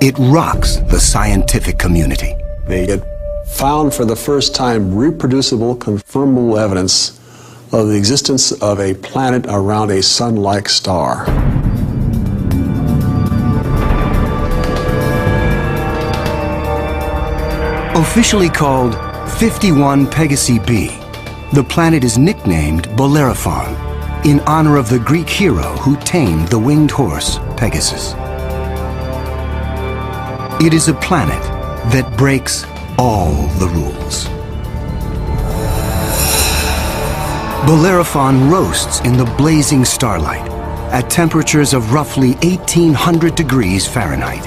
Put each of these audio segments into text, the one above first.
It rocks the scientific community. They had found for the first time reproducible, confirmable evidence of the existence of a planet around a sun-like star. Officially called 51 Pegasi b, the planet is nicknamed Bellerophon in honor of the Greek hero who tamed the winged horse Pegasus. It is a planet that breaks all the rules. Bellerophon roasts in the blazing starlight at temperatures of roughly 1800 degrees Fahrenheit.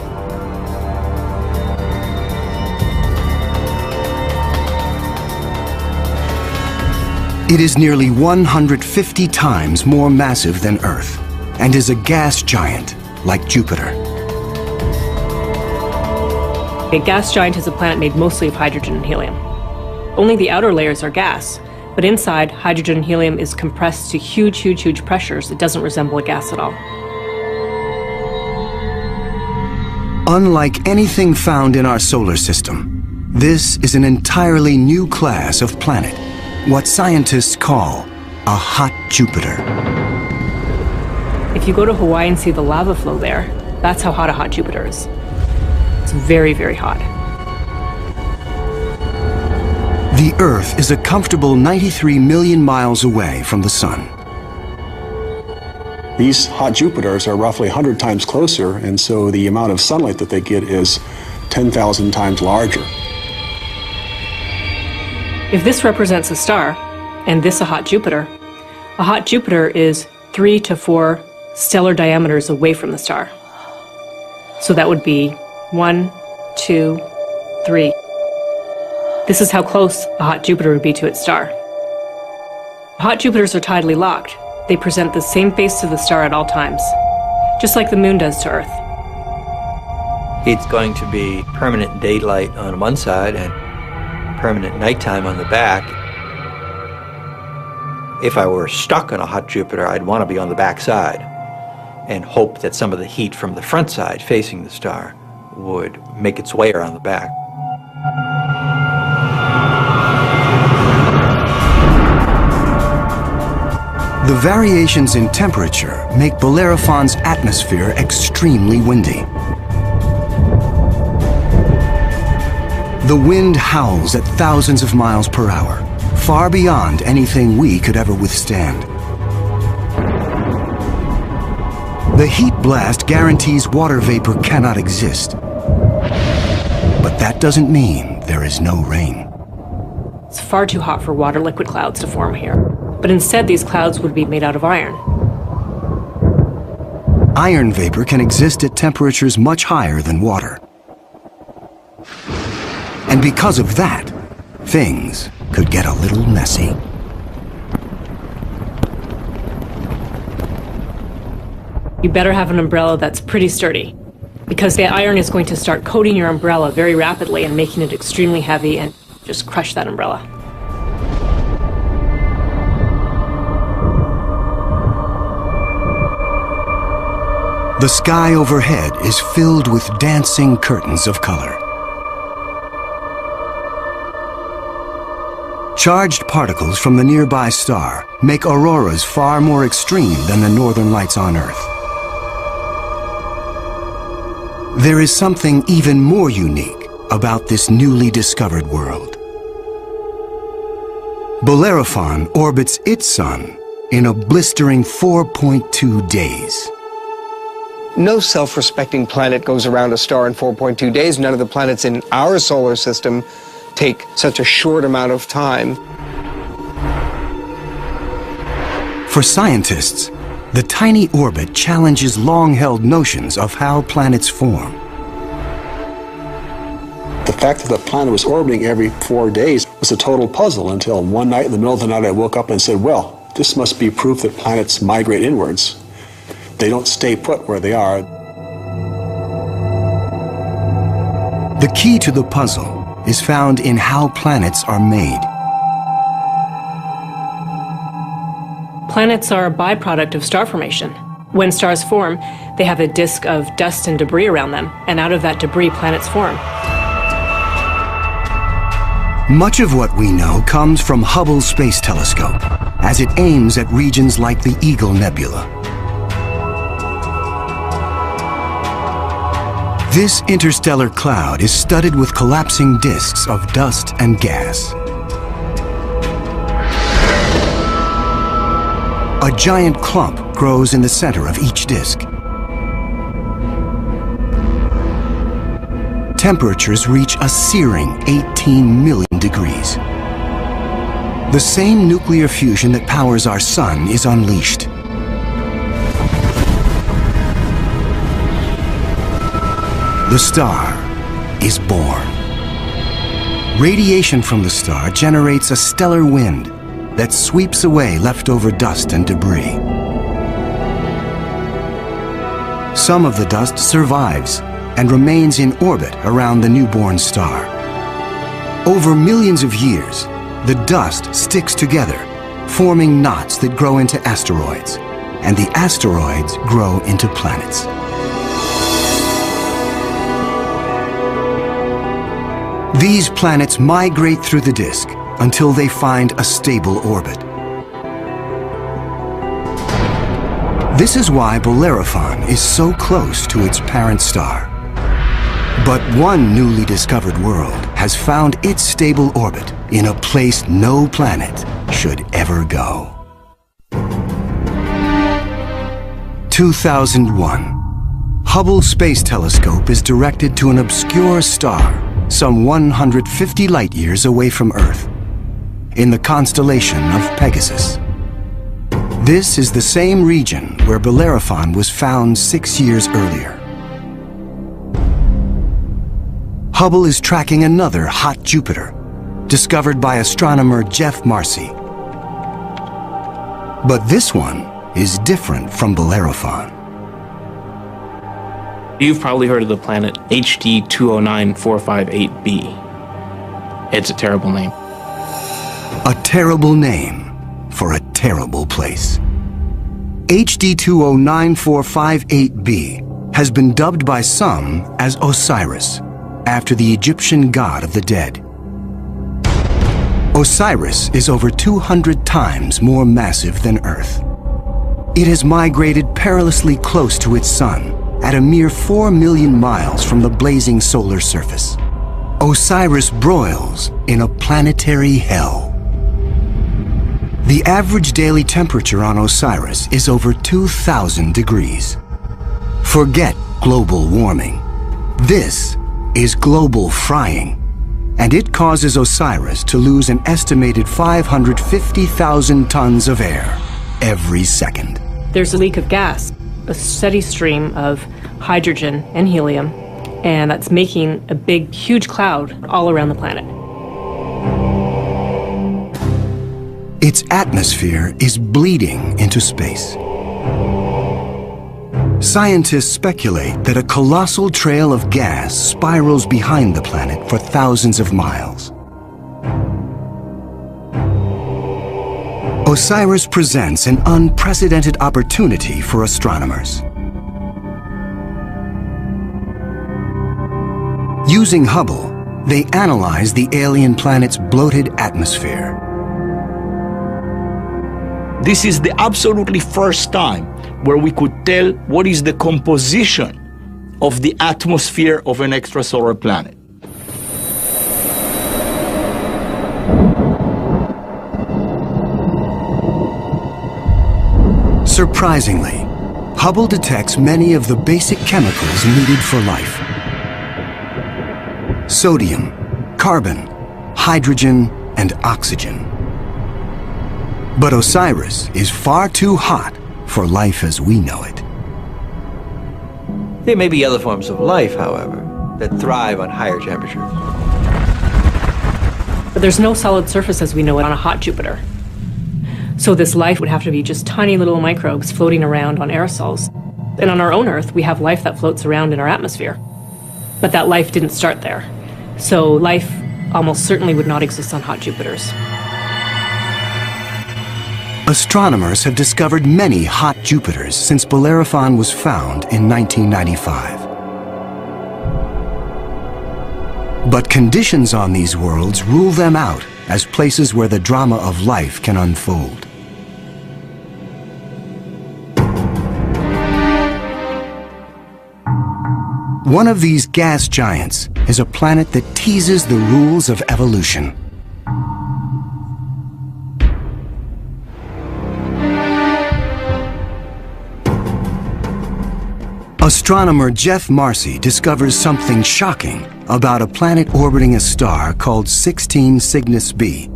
It is nearly 150 times more massive than Earth and is a gas giant like Jupiter. A gas giant is a planet made mostly of hydrogen and helium. Only the outer layers are gas, but inside, hydrogen and helium is compressed to huge pressures. It doesn't resemble a gas at all. Unlike anything found in our solar system, this is an entirely new class of planet, what scientists call a hot Jupiter. If you go to Hawaii and see the lava flow there, that's how hot a hot Jupiter is. It's very hot. The Earth is a comfortable 93 million miles away from the Sun. These hot Jupiters are roughly 100 times closer, and so the amount of sunlight that they get is 10,000 times larger. If this represents a star, and this a hot Jupiter is 3 to 4 stellar diameters away from the star. So that would be 1, 2, 3. This is how close a hot Jupiter would be to its star. Hot Jupiters are tidally locked. They present the same face to the star at all times, just like the moon does to Earth. It's going to be permanent daylight on one side and permanent nighttime on the back. If I were stuck on a hot Jupiter, I'd want to be on the back side and hope that some of the heat from the front side facing the star would make its way around the back. The variations in temperature make Bellerophon's atmosphere extremely windy. The wind howls at thousands of miles per hour, far beyond anything we could ever withstand. The heat blast guarantees water vapor cannot exist. But that doesn't mean there is no rain. It's far too hot for water liquid clouds to form here. But instead, these clouds would be made out of iron. Iron vapor can exist at temperatures much higher than water. And because of that, things could get a little messy. You better have an umbrella that's pretty sturdy, because the iron is going to start coating your umbrella very rapidly and making it extremely heavy and just crush that umbrella. The sky overhead is filled with dancing curtains of color. Charged particles from the nearby star make auroras far more extreme than the northern lights on Earth. There is something even more unique about this newly discovered world. Bellerophon orbits its sun in a blistering 4.2 days. No self-respecting planet goes around a star in 4.2 days. None of the planets in our solar system take such a short amount of time. For scientists, the tiny orbit challenges long-held notions of how planets form. The fact that the planet was orbiting every 4 days was a total puzzle until one night in the middle of the night I woke up and said, well, this must be proof that planets migrate inwards. They don't stay put where they are. The key to the puzzle is found in how planets are made. Planets are a byproduct of star formation. When stars form, they have a disk of dust and debris around them, and out of that debris, planets form. Much of what we know comes from Hubble Space Telescope, as it aims at regions like the Eagle Nebula. This interstellar cloud is studded with collapsing disks of dust and gas. A giant clump grows in the center of each disk. Temperatures reach a searing 18 million degrees. The same nuclear fusion that powers our sun is unleashed. The star is born. Radiation from the star generates a stellar wind that sweeps away leftover dust and debris. Some of the dust survives and remains in orbit around the newborn star. Over millions of years, the dust sticks together, forming knots that grow into asteroids, and the asteroids grow into planets. These planets migrate through the disk until they find a stable orbit. This is why Bellerophon is so close to its parent star. But one newly discovered world has found its stable orbit in a place no planet should ever go. 2001. Hubble Space Telescope is directed to an obscure star some 150 light-years away from Earth, in the constellation of Pegasus. This is the same region where Bellerophon was found 6 years earlier. Hubble is tracking another hot Jupiter, discovered by astronomer Jeff Marcy. But this one is different from Bellerophon. You've probably heard of the planet HD 209458b. It's a terrible name. A terrible name for a terrible place. HD 209458b has been dubbed by some as Osiris, after the Egyptian god of the dead. Osiris is over 200 times more massive than Earth. It has migrated perilously close to its sun, at a mere 4 million miles from the blazing solar surface. Osiris broils in a planetary hell. The average daily temperature on Osiris is over 2,000 degrees. Forget global warming. This is global frying, and it causes Osiris to lose an estimated 550,000 tons of air every second. There's a leak of gas, a steady stream of hydrogen and helium, and that's making a big, huge cloud all around the planet. Its atmosphere is bleeding into space. Scientists speculate that a colossal trail of gas spirals behind the planet for thousands of miles. Osiris presents an unprecedented opportunity for astronomers. Using Hubble, they analyze the alien planet's bloated atmosphere. This is the absolutely first time where we could tell what is the composition of the atmosphere of an extrasolar planet. Surprisingly, Hubble detects many of the basic chemicals needed for life. Sodium, carbon, hydrogen, and oxygen. But Osiris is far too hot for life as we know it. There may be other forms of life, however, that thrive on higher temperatures. But there's no solid surface as we know it on a hot Jupiter. So this life would have to be just tiny little microbes floating around on aerosols. And on our own Earth, we have life that floats around in our atmosphere. But that life didn't start there. So life almost certainly would not exist on hot Jupiters. Astronomers have discovered many hot Jupiters since Bellerophon was found in 1995. But conditions on these worlds rule them out as places where the drama of life can unfold. One of these gas giants is a planet that teases the rules of evolution. Astronomer Jeff Marcy discovers something shocking about a planet orbiting a star called 16 Cygnus b,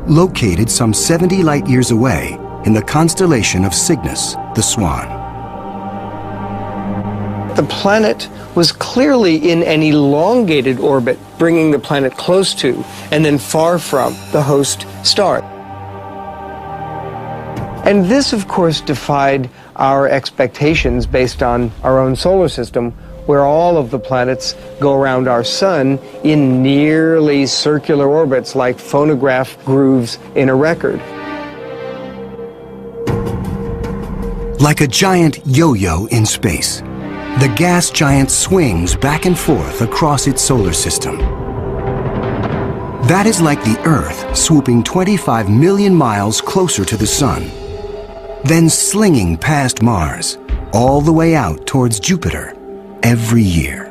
located some 70 light-years away in the constellation of Cygnus, the Swan. The planet was clearly in an elongated orbit, bringing the planet close to and then far from the host star. And this, of course, defied our expectations based on our own solar system, where all of the planets go around our sun in nearly circular orbits like phonograph grooves in a record. Like a giant yo-yo in space, the gas giant swings back and forth across its solar system. That is like the Earth swooping 25 million miles closer to the Sun, then slinging past Mars, all the way out towards Jupiter every year.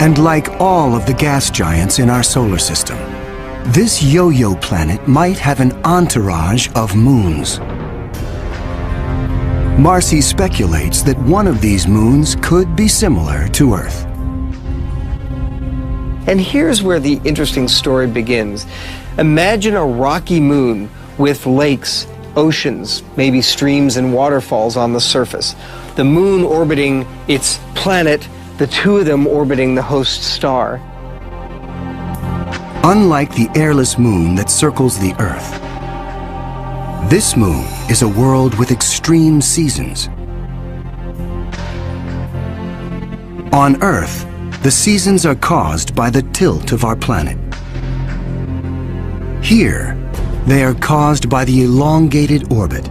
And like all of the gas giants in our solar system, this yo-yo planet might have an entourage of moons. Marcy speculates that one of these moons could be similar to Earth. And here's where the interesting story begins. Imagine a rocky moon with lakes, oceans, maybe streams and waterfalls on the surface. The moon orbiting its planet, the two of them orbiting the host star. Unlike the airless moon that circles the Earth, this moon is a world with extreme seasons. On Earth, the seasons are caused by the tilt of our planet. Here, they are caused by the elongated orbit.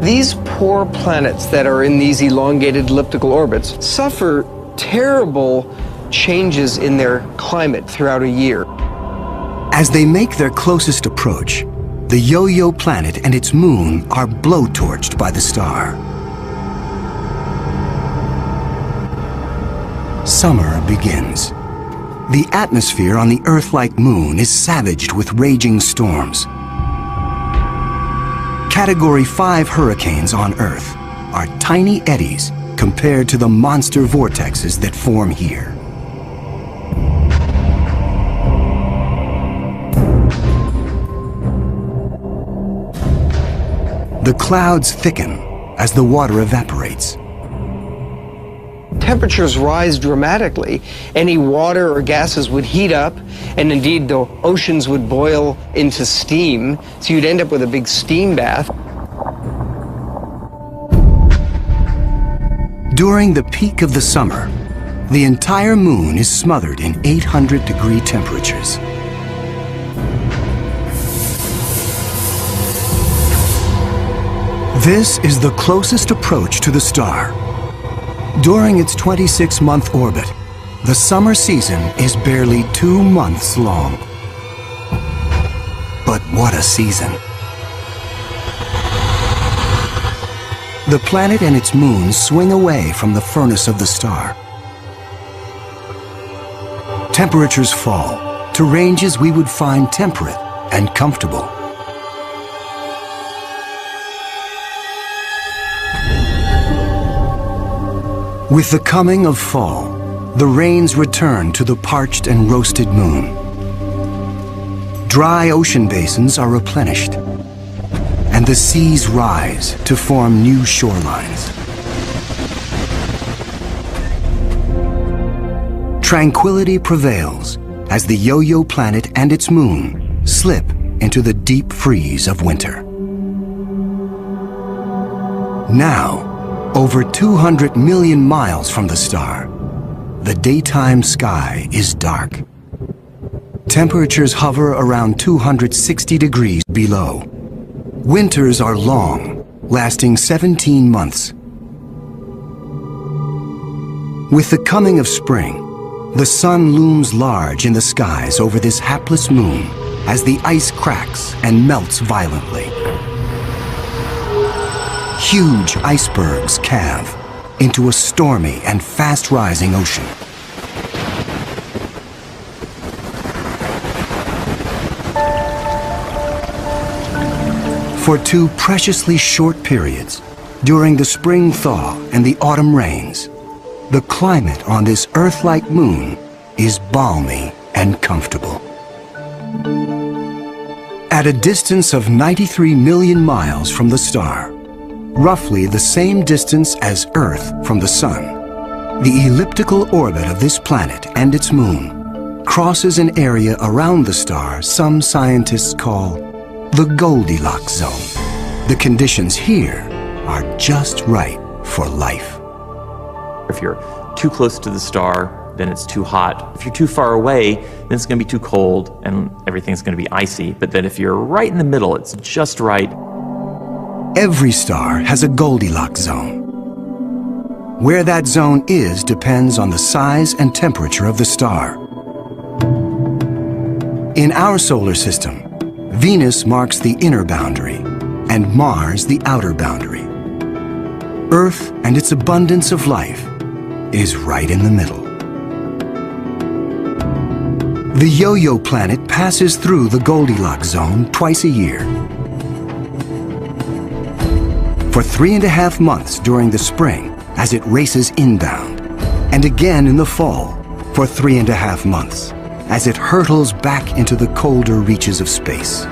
These poor planets that are in these elongated elliptical orbits suffer terrible changes in their climate throughout a year. As they make their closest approach, the yo-yo planet and its moon are blowtorched by the star. Summer begins. The atmosphere on the Earth-like moon is savaged with raging storms. Category 5 hurricanes on Earth are tiny eddies compared to the monster vortexes that form here. The clouds thicken as the water evaporates. Temperatures rise dramatically. Any water or gases would heat up, and indeed the oceans would boil into steam, so you'd end up with a big steam bath. During the peak of the summer, the entire moon is smothered in 800-degree temperatures. This is the closest approach to the star. During its 26-month orbit, the summer season is barely 2 months long. But what a season! The planet and its moon swing away from the furnace of the star. Temperatures fall to ranges we would find temperate and comfortable. With the coming of fall, the rains return to the parched and roasted moon. Dry ocean basins are replenished, and the seas rise to form new shorelines. Tranquility prevails as the yo-yo planet and its moon slip into the deep freeze of winter. Now, over 200 million miles from the star, the daytime sky is dark. Temperatures hover around 260 degrees below. Winters are long, lasting 17 months. With the coming of spring, the sun looms large in the skies over this hapless moon as the ice cracks and melts violently. Huge icebergs calve into a stormy and fast-rising ocean. For two preciously short periods, during the spring thaw and the autumn rains, the climate on this Earth-like moon is balmy and comfortable. At a distance of 93 million miles from the star, roughly the same distance as Earth from the Sun, the elliptical orbit of this planet and its moon crosses an area around the star some scientists call the Goldilocks zone. The conditions here are just right for life. If you're too close to the star, then it's too hot. If you're too far away, then it's going to be too cold and everything's going to be icy. But then if you're right in the middle, it's just right. Every star has a Goldilocks zone. Where that zone is depends on the size and temperature of the star. In our solar system, Venus marks the inner boundary and Mars the outer boundary. Earth and its abundance of life is right in the middle. The Yo-Yo planet passes through the Goldilocks zone twice a year. For 3.5 months during the spring as it races inbound, and again in the fall for 3.5 months as it hurtles back into the colder reaches of space.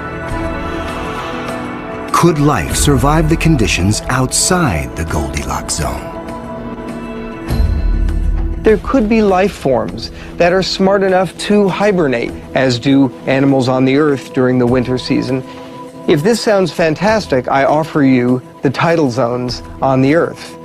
Could life survive the conditions outside the Goldilocks zone? There could be life forms that are smart enough to hibernate, as do animals on the Earth during the winter season. If this sounds fantastic, I offer you the tidal zones on the Earth.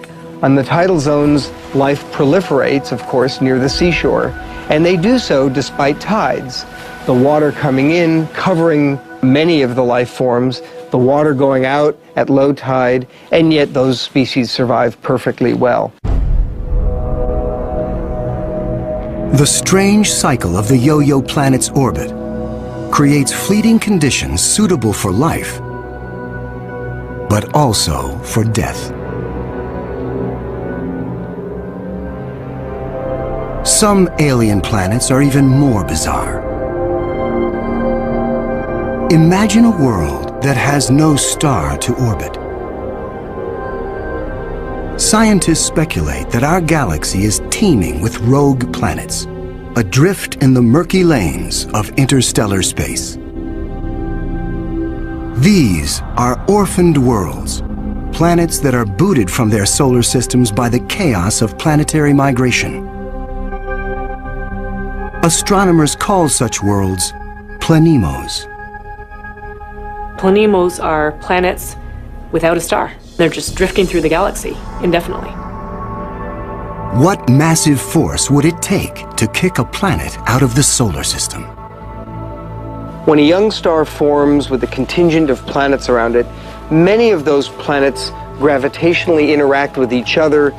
On the tidal zones, life proliferates, of course, near the seashore, and they do so despite tides. The water coming in, covering many of the life forms, the water going out at low tide, and yet those species survive perfectly well. The strange cycle of the Yo-Yo planet's orbit creates fleeting conditions suitable for life, but also for death. Some alien planets are even more bizarre. Imagine a world that has no star to orbit. Scientists speculate that our galaxy is teeming with rogue planets, adrift in the murky lanes of interstellar space. These are orphaned worlds, planets that are booted from their solar systems by the chaos of planetary migration. Astronomers call such worlds planemos. Planemos are planets without a star. They're just drifting through the galaxy indefinitely. What massive force would it take to kick a planet out of the solar system? When a young star forms with a contingent of planets around it, many of those planets gravitationally interact with each other.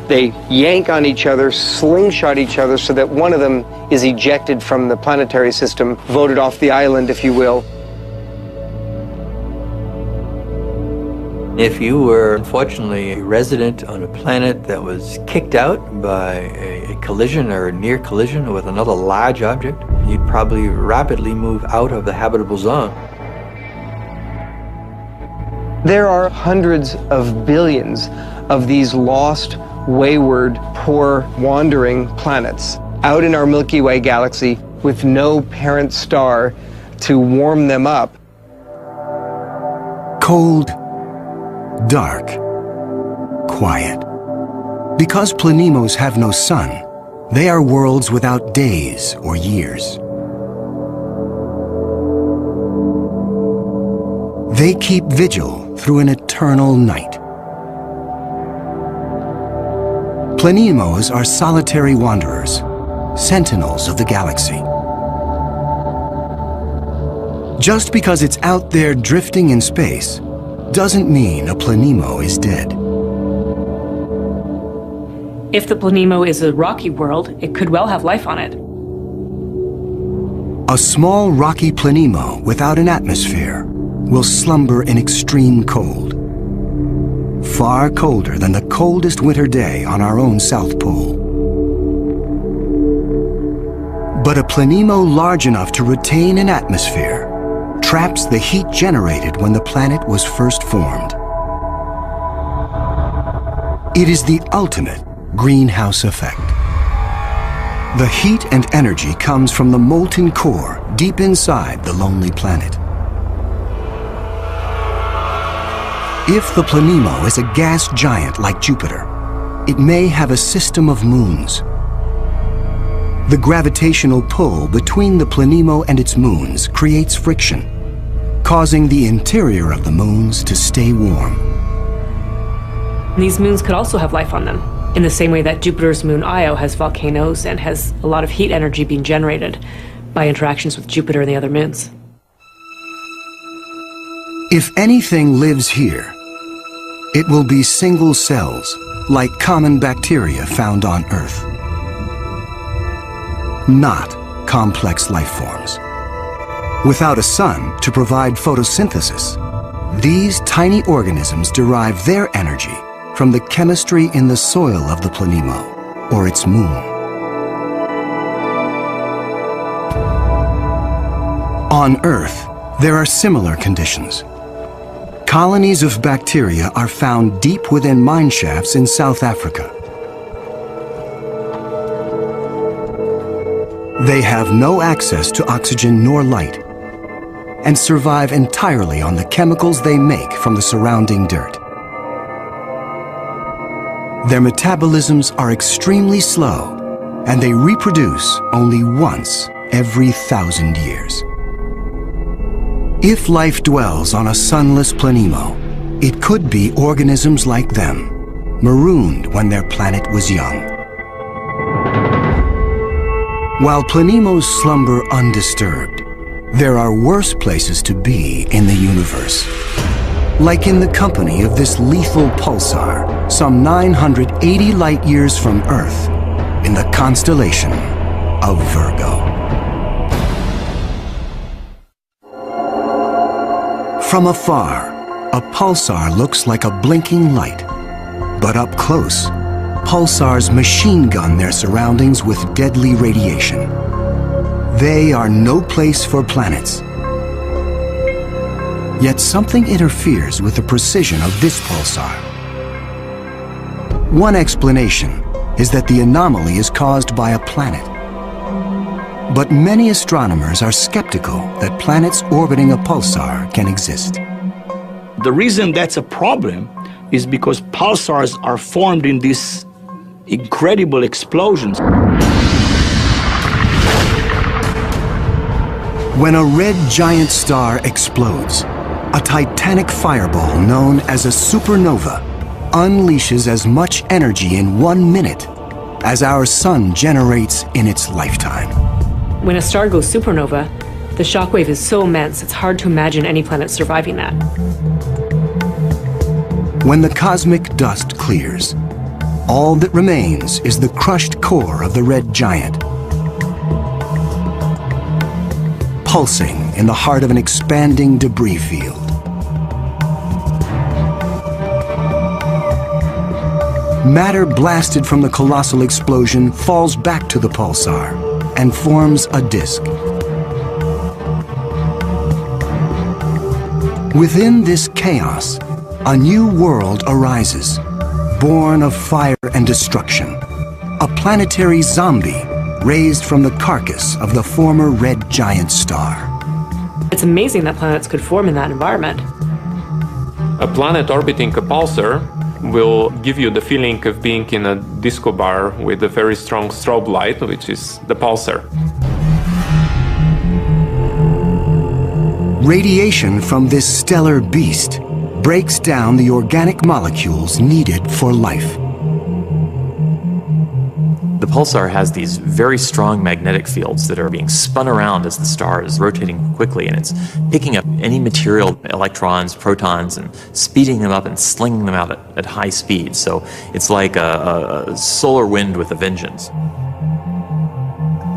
They yank on each other, slingshot each other, so that one of them is ejected from the planetary system, voted off the island, if you will. If you were, unfortunately, a resident on a planet that was kicked out by a collision or a near collision with another large object, you'd probably rapidly move out of the habitable zone. There are hundreds of billions of these lost, wayward, poor, wandering planets out in our Milky Way galaxy with no parent star to warm them up. Cold, dark, quiet. Because planemos have no sun, they are worlds without days or years. They keep vigil through an eternal night. Planemos are solitary wanderers, sentinels of the galaxy. Just because it's out there drifting in space doesn't mean a planemo is dead. If the planemo is a rocky world, it could well have life on it. A small rocky planemo without an atmosphere will slumber in extreme cold. Far colder than the coldest winter day on our own South Pole. But a planemo large enough to retain an atmosphere traps the heat generated when the planet was first formed. It is the ultimate greenhouse effect. The heat and energy comes from the molten core deep inside the lonely planet. If the planemo is a gas giant like Jupiter, it may have a system of moons. The gravitational pull between the planemo and its moons creates friction, causing the interior of the moons to stay warm. These moons could also have life on them, in the same way that Jupiter's moon Io has volcanoes and has a lot of heat energy being generated by interactions with Jupiter and the other moons. If anything lives here, it will be single cells, like common bacteria found on Earth. Not complex life forms. Without a sun to provide photosynthesis, these tiny organisms derive their energy from the chemistry in the soil of the planemo, or its moon. On Earth, there are similar conditions. Colonies of bacteria are found deep within mine shafts in South Africa. They have no access to oxygen nor light, and survive entirely on the chemicals they make from the surrounding dirt. Their metabolisms are extremely slow, and they reproduce only once every 1,000 years. If life dwells on a sunless planemo, it could be organisms like them, marooned when their planet was young. While planemos slumber undisturbed, there are worse places to be in the universe. Like in the company of this lethal pulsar, some 980 light years from Earth, in the constellation of Virgo. From afar, a pulsar looks like a blinking light, but up close, pulsars machine gun their surroundings with deadly radiation. They are no place for planets. Yet something interferes with the precision of this pulsar. One explanation is that the anomaly is caused by a planet. But many astronomers are skeptical that planets orbiting a pulsar can exist. The reason that's a problem is because pulsars are formed in these incredible explosions. When a red giant star explodes, a titanic fireball known as a supernova unleashes as much energy in 1 minute as our sun generates in its lifetime. When a star goes supernova, the shockwave is so immense it's hard to imagine any planet surviving that. When the cosmic dust clears, all that remains is the crushed core of the red giant, pulsing in the heart of an expanding debris field. Matter blasted from the colossal explosion falls back to the pulsar and forms a disk. Within this chaos, a new world arises, born of fire and destruction, a planetary zombie raised from the carcass of the former red giant star. It's amazing that planets could form in that environment. A planet orbiting a pulsar will give you the feeling of being in a disco bar with a very strong strobe light, which is the pulsar. Radiation from this stellar beast breaks down the organic molecules needed for life. The pulsar has these very strong magnetic fields that are being spun around as the star is rotating quickly, and it's picking up any material, electrons, protons, and speeding them up and slinging them out at high speed. So it's like a solar wind with a vengeance.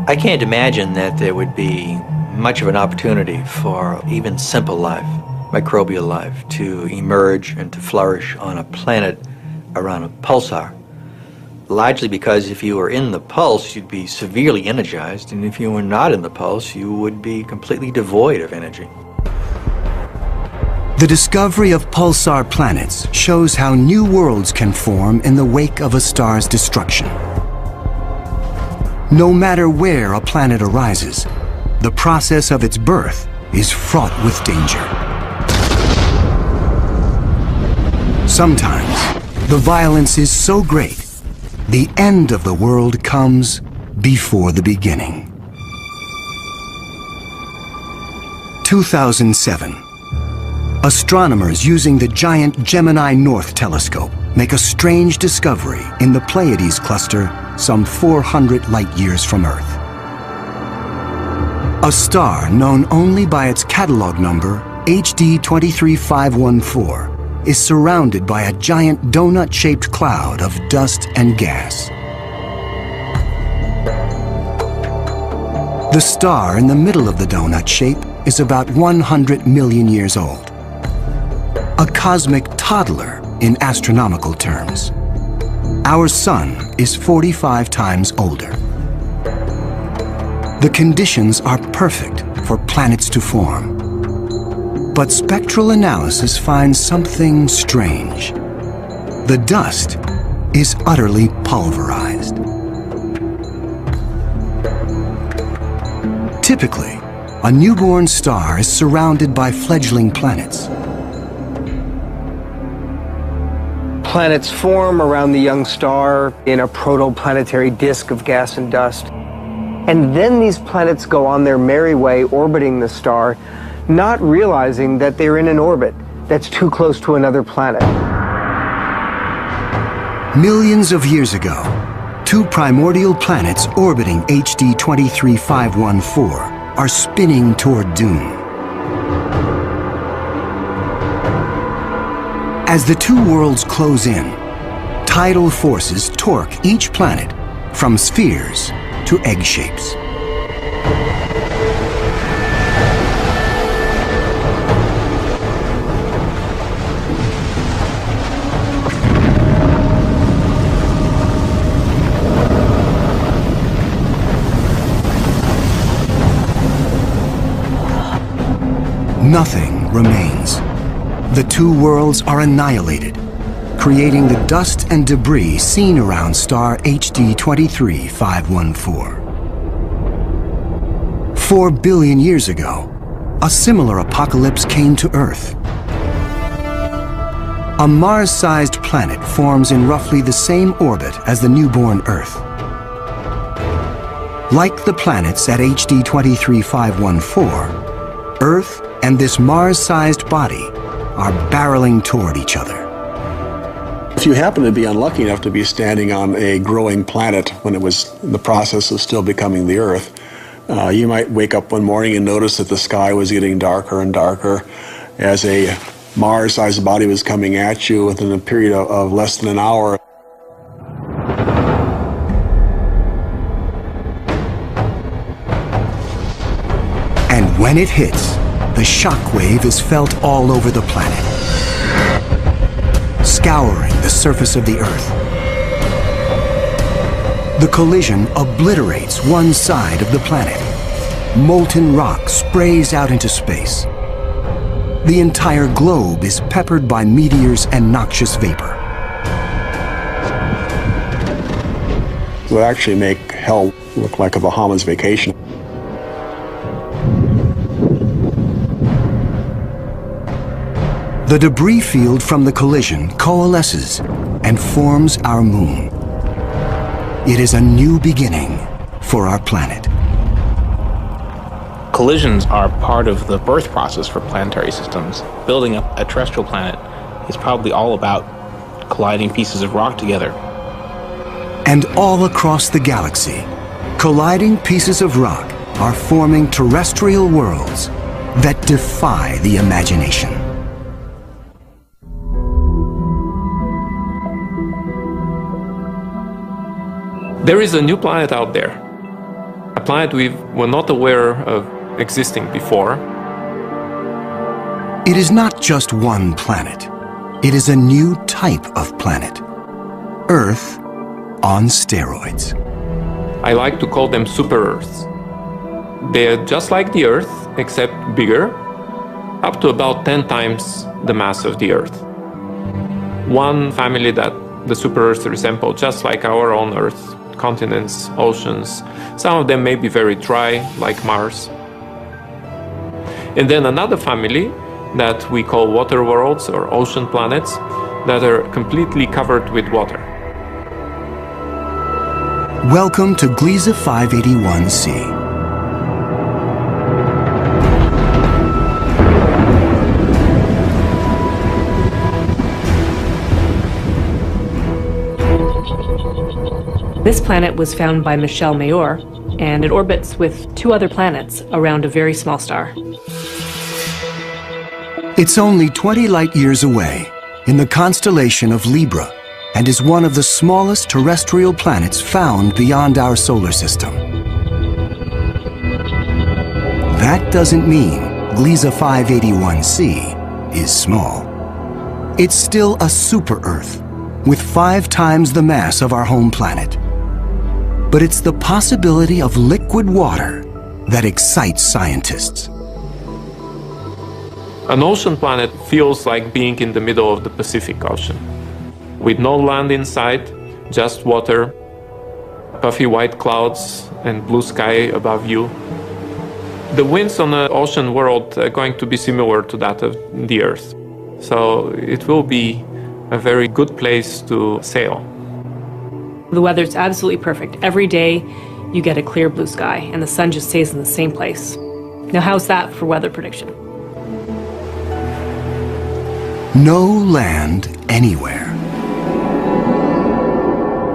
I can't imagine that there would be much of an opportunity for even simple life, microbial life, to emerge and to flourish on a planet around a pulsar. Largely because if you were in the pulse, you'd be severely energized, and if you were not in the pulse, you would be completely devoid of energy. The discovery of pulsar planets shows how new worlds can form in the wake of a star's destruction. No matter where a planet arises, the process of its birth is fraught with danger. Sometimes, the violence is so great, the end of the world comes before the beginning. 2007. Astronomers using the giant Gemini North telescope make a strange discovery in the Pleiades cluster some 400 light-years from Earth. A star known only by its catalog number, HD 23514, is surrounded by a giant donut-shaped cloud of dust and gas. The star in the middle of the donut shape is about 100 million years old. A cosmic toddler in astronomical terms. Our sun is 45 times older. The conditions are perfect for planets to form. But spectral analysis finds something strange. The dust is utterly pulverized. Typically, a newborn star is surrounded by fledgling planets. Planets form around the young star in a protoplanetary disk of gas and dust. And then these planets go on their merry way orbiting the star, not realizing that they're in an orbit that's too close to another planet. Millions of years ago, two primordial planets orbiting HD 23514 are spinning toward doom. As the two worlds close in, tidal forces torque each planet from spheres to egg shapes. Nothing remains. The two worlds are annihilated, creating the dust and debris seen around star HD 23514. 4 billion years ago, a similar apocalypse came to Earth. A Mars-sized planet forms in roughly the same orbit as the newborn Earth. Like the planets at HD 23514, Earth and this Mars-sized body are barreling toward each other. If you happen to be unlucky enough to be standing on a growing planet when it was in the process of still becoming the Earth, you might wake up one morning and notice that the sky was getting darker and darker as a Mars-sized body was coming at you within a period of less than an hour. And when it hits, the shock wave is felt all over the planet, scouring the surface of the Earth. The collision obliterates one side of the planet. Molten rock sprays out into space. The entire globe is peppered by meteors and noxious vapor. It would actually make hell look like a Bahamas vacation. The debris field from the collision coalesces and forms our moon. It is a new beginning for our planet. Collisions are part of the birth process for planetary systems. Building up a terrestrial planet is probably all about colliding pieces of rock together. And all across the galaxy, colliding pieces of rock are forming terrestrial worlds that defy the imagination. There is a new planet out there, a planet we were not aware of existing before. It is not just one planet. It is a new type of planet. Earth on steroids. I like to call them super Earths. They're just like the Earth, except bigger, up to about 10 times the mass of the Earth. One family that the super Earths resemble just like our own Earth, continents, oceans. Some of them may be very dry, like Mars. And then another family that we call water worlds or ocean planets that are completely covered with water. Welcome to Gliese 581c. This planet was found by Michel Mayor, and it orbits with 2 other planets around a very small star. It's only 20 light-years away in the constellation of Libra and is one of the smallest terrestrial planets found beyond our solar system. That doesn't mean Gliese 581c is small. It's still a super-Earth with 5 times the mass of our home planet. But it's the possibility of liquid water that excites scientists. An ocean planet feels like being in the middle of the Pacific Ocean, with no land in sight, just water, puffy white clouds and blue sky above you. The winds on the ocean world are going to be similar to that of the Earth, so it will be a very good place to sail. The weather's absolutely perfect. Every day you get a clear blue sky and the sun just stays in the same place. Now how's that for weather prediction? No land anywhere.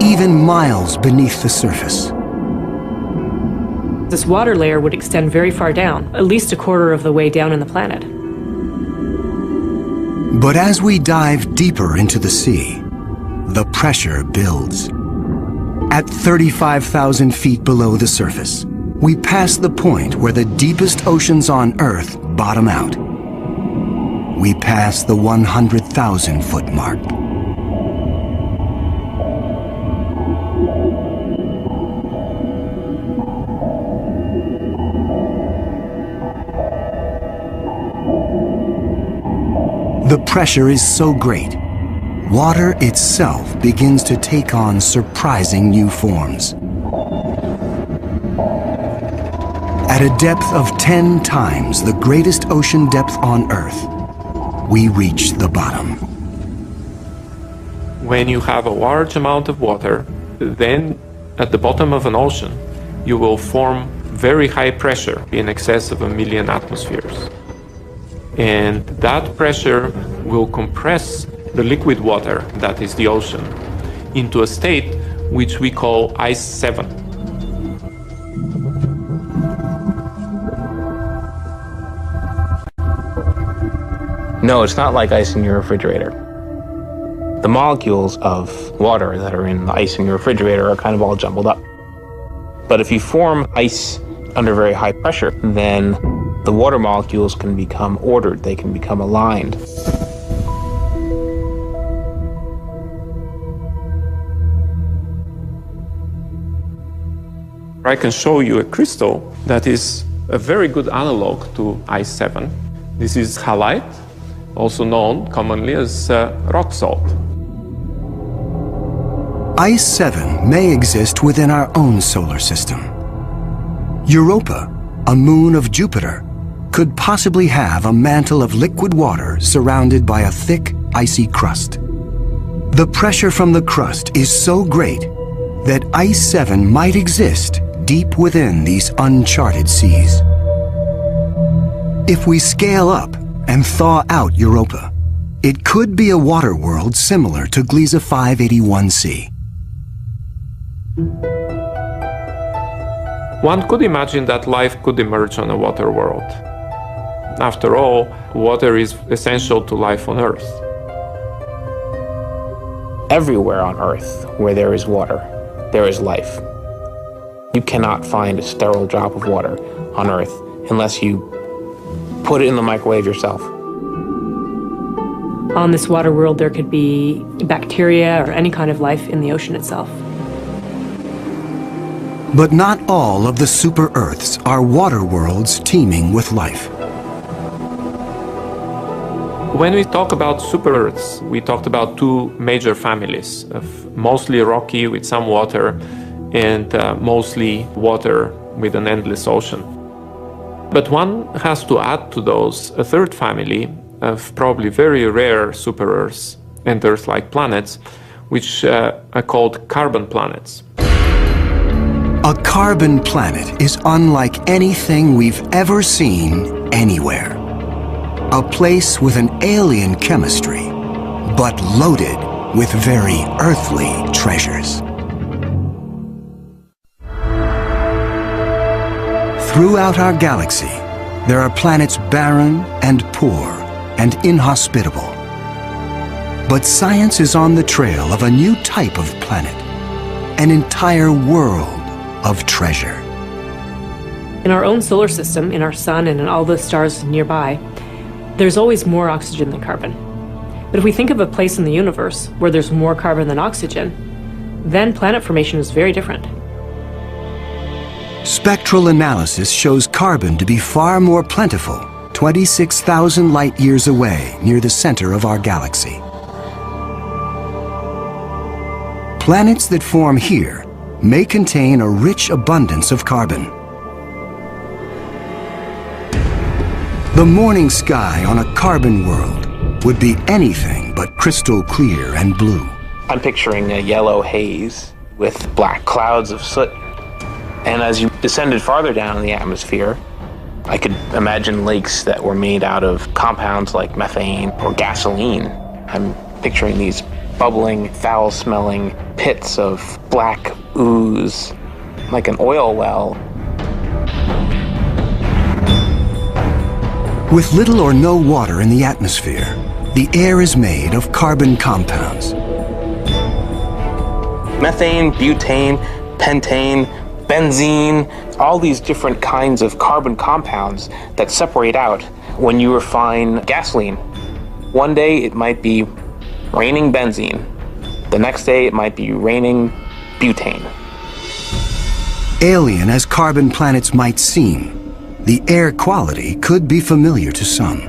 Even miles beneath the surface. This water layer would extend very far down, at least a quarter of the way down in the planet. But as we dive deeper into the sea, the pressure builds. At 35,000 feet below the surface, we pass the point where the deepest oceans on Earth bottom out. We pass the 100,000-foot mark. The pressure is so great, water itself begins to take on surprising new forms. At a depth of 10 times the greatest ocean depth on Earth, we reach the bottom. When you have a large amount of water, then at the bottom of an ocean, you will form very high pressure in excess of 1 million atmospheres. And that pressure will compress the liquid water, that is the ocean, into a state which we call ice 7. No, it's not like ice in your refrigerator. The molecules of water that are in the ice in your refrigerator are kind of all jumbled up. But if you form ice under very high pressure, then the water molecules can become ordered, they can become aligned. I can show you a crystal that is a very good analog to ice 7. This is halite, also known commonly as rock salt. Ice 7 may exist within our own solar system. Europa, a moon of Jupiter, could possibly have a mantle of liquid water surrounded by a thick, icy crust. The pressure from the crust is so great that Ice 7 might exist deep within these uncharted seas. If we scale up and thaw out Europa, it could be a water world similar to Gliese 581c. One could imagine that life could emerge on a water world. After all, water is essential to life on Earth. Everywhere on Earth where there is water, there is life. You cannot find a sterile drop of water on Earth unless you put it in the microwave yourself. On this water world, there could be bacteria or any kind of life in the ocean itself. But not all of the super-Earths are water worlds teeming with life. When we talk about super-Earths, we talked about two major families of mostly rocky with some water and mostly water with an endless ocean. But one has to add to those a third family of probably very rare super-Earths and Earth-like planets, which are called carbon planets. A carbon planet is unlike anything we've ever seen anywhere. A place with an alien chemistry, but loaded with very earthly treasures. Throughout our galaxy, there are planets barren and poor and inhospitable. But science is on the trail of a new type of planet, an entire world of treasure. In our own solar system, in our sun and in all the stars nearby, there's always more oxygen than carbon. But if we think of a place in the universe where there's more carbon than oxygen, then planet formation is very different. Spectral analysis shows carbon to be far more plentiful, 26,000 light-years away near the center of our galaxy. Planets that form here may contain a rich abundance of carbon. The morning sky on a carbon world would be anything but crystal clear and blue. I'm picturing a yellow haze with black clouds of soot. And as you descended farther down in the atmosphere, I could imagine lakes that were made out of compounds like methane or gasoline. I'm picturing these bubbling, foul-smelling pits of black ooze, like an oil well. With little or no water in the atmosphere, the air is made of carbon compounds. Methane, butane, pentane, benzene, all these different kinds of carbon compounds that separate out when you refine gasoline. One day it might be raining benzene. The next day it might be raining butane. Alien as carbon planets might seem, the air quality could be familiar to some.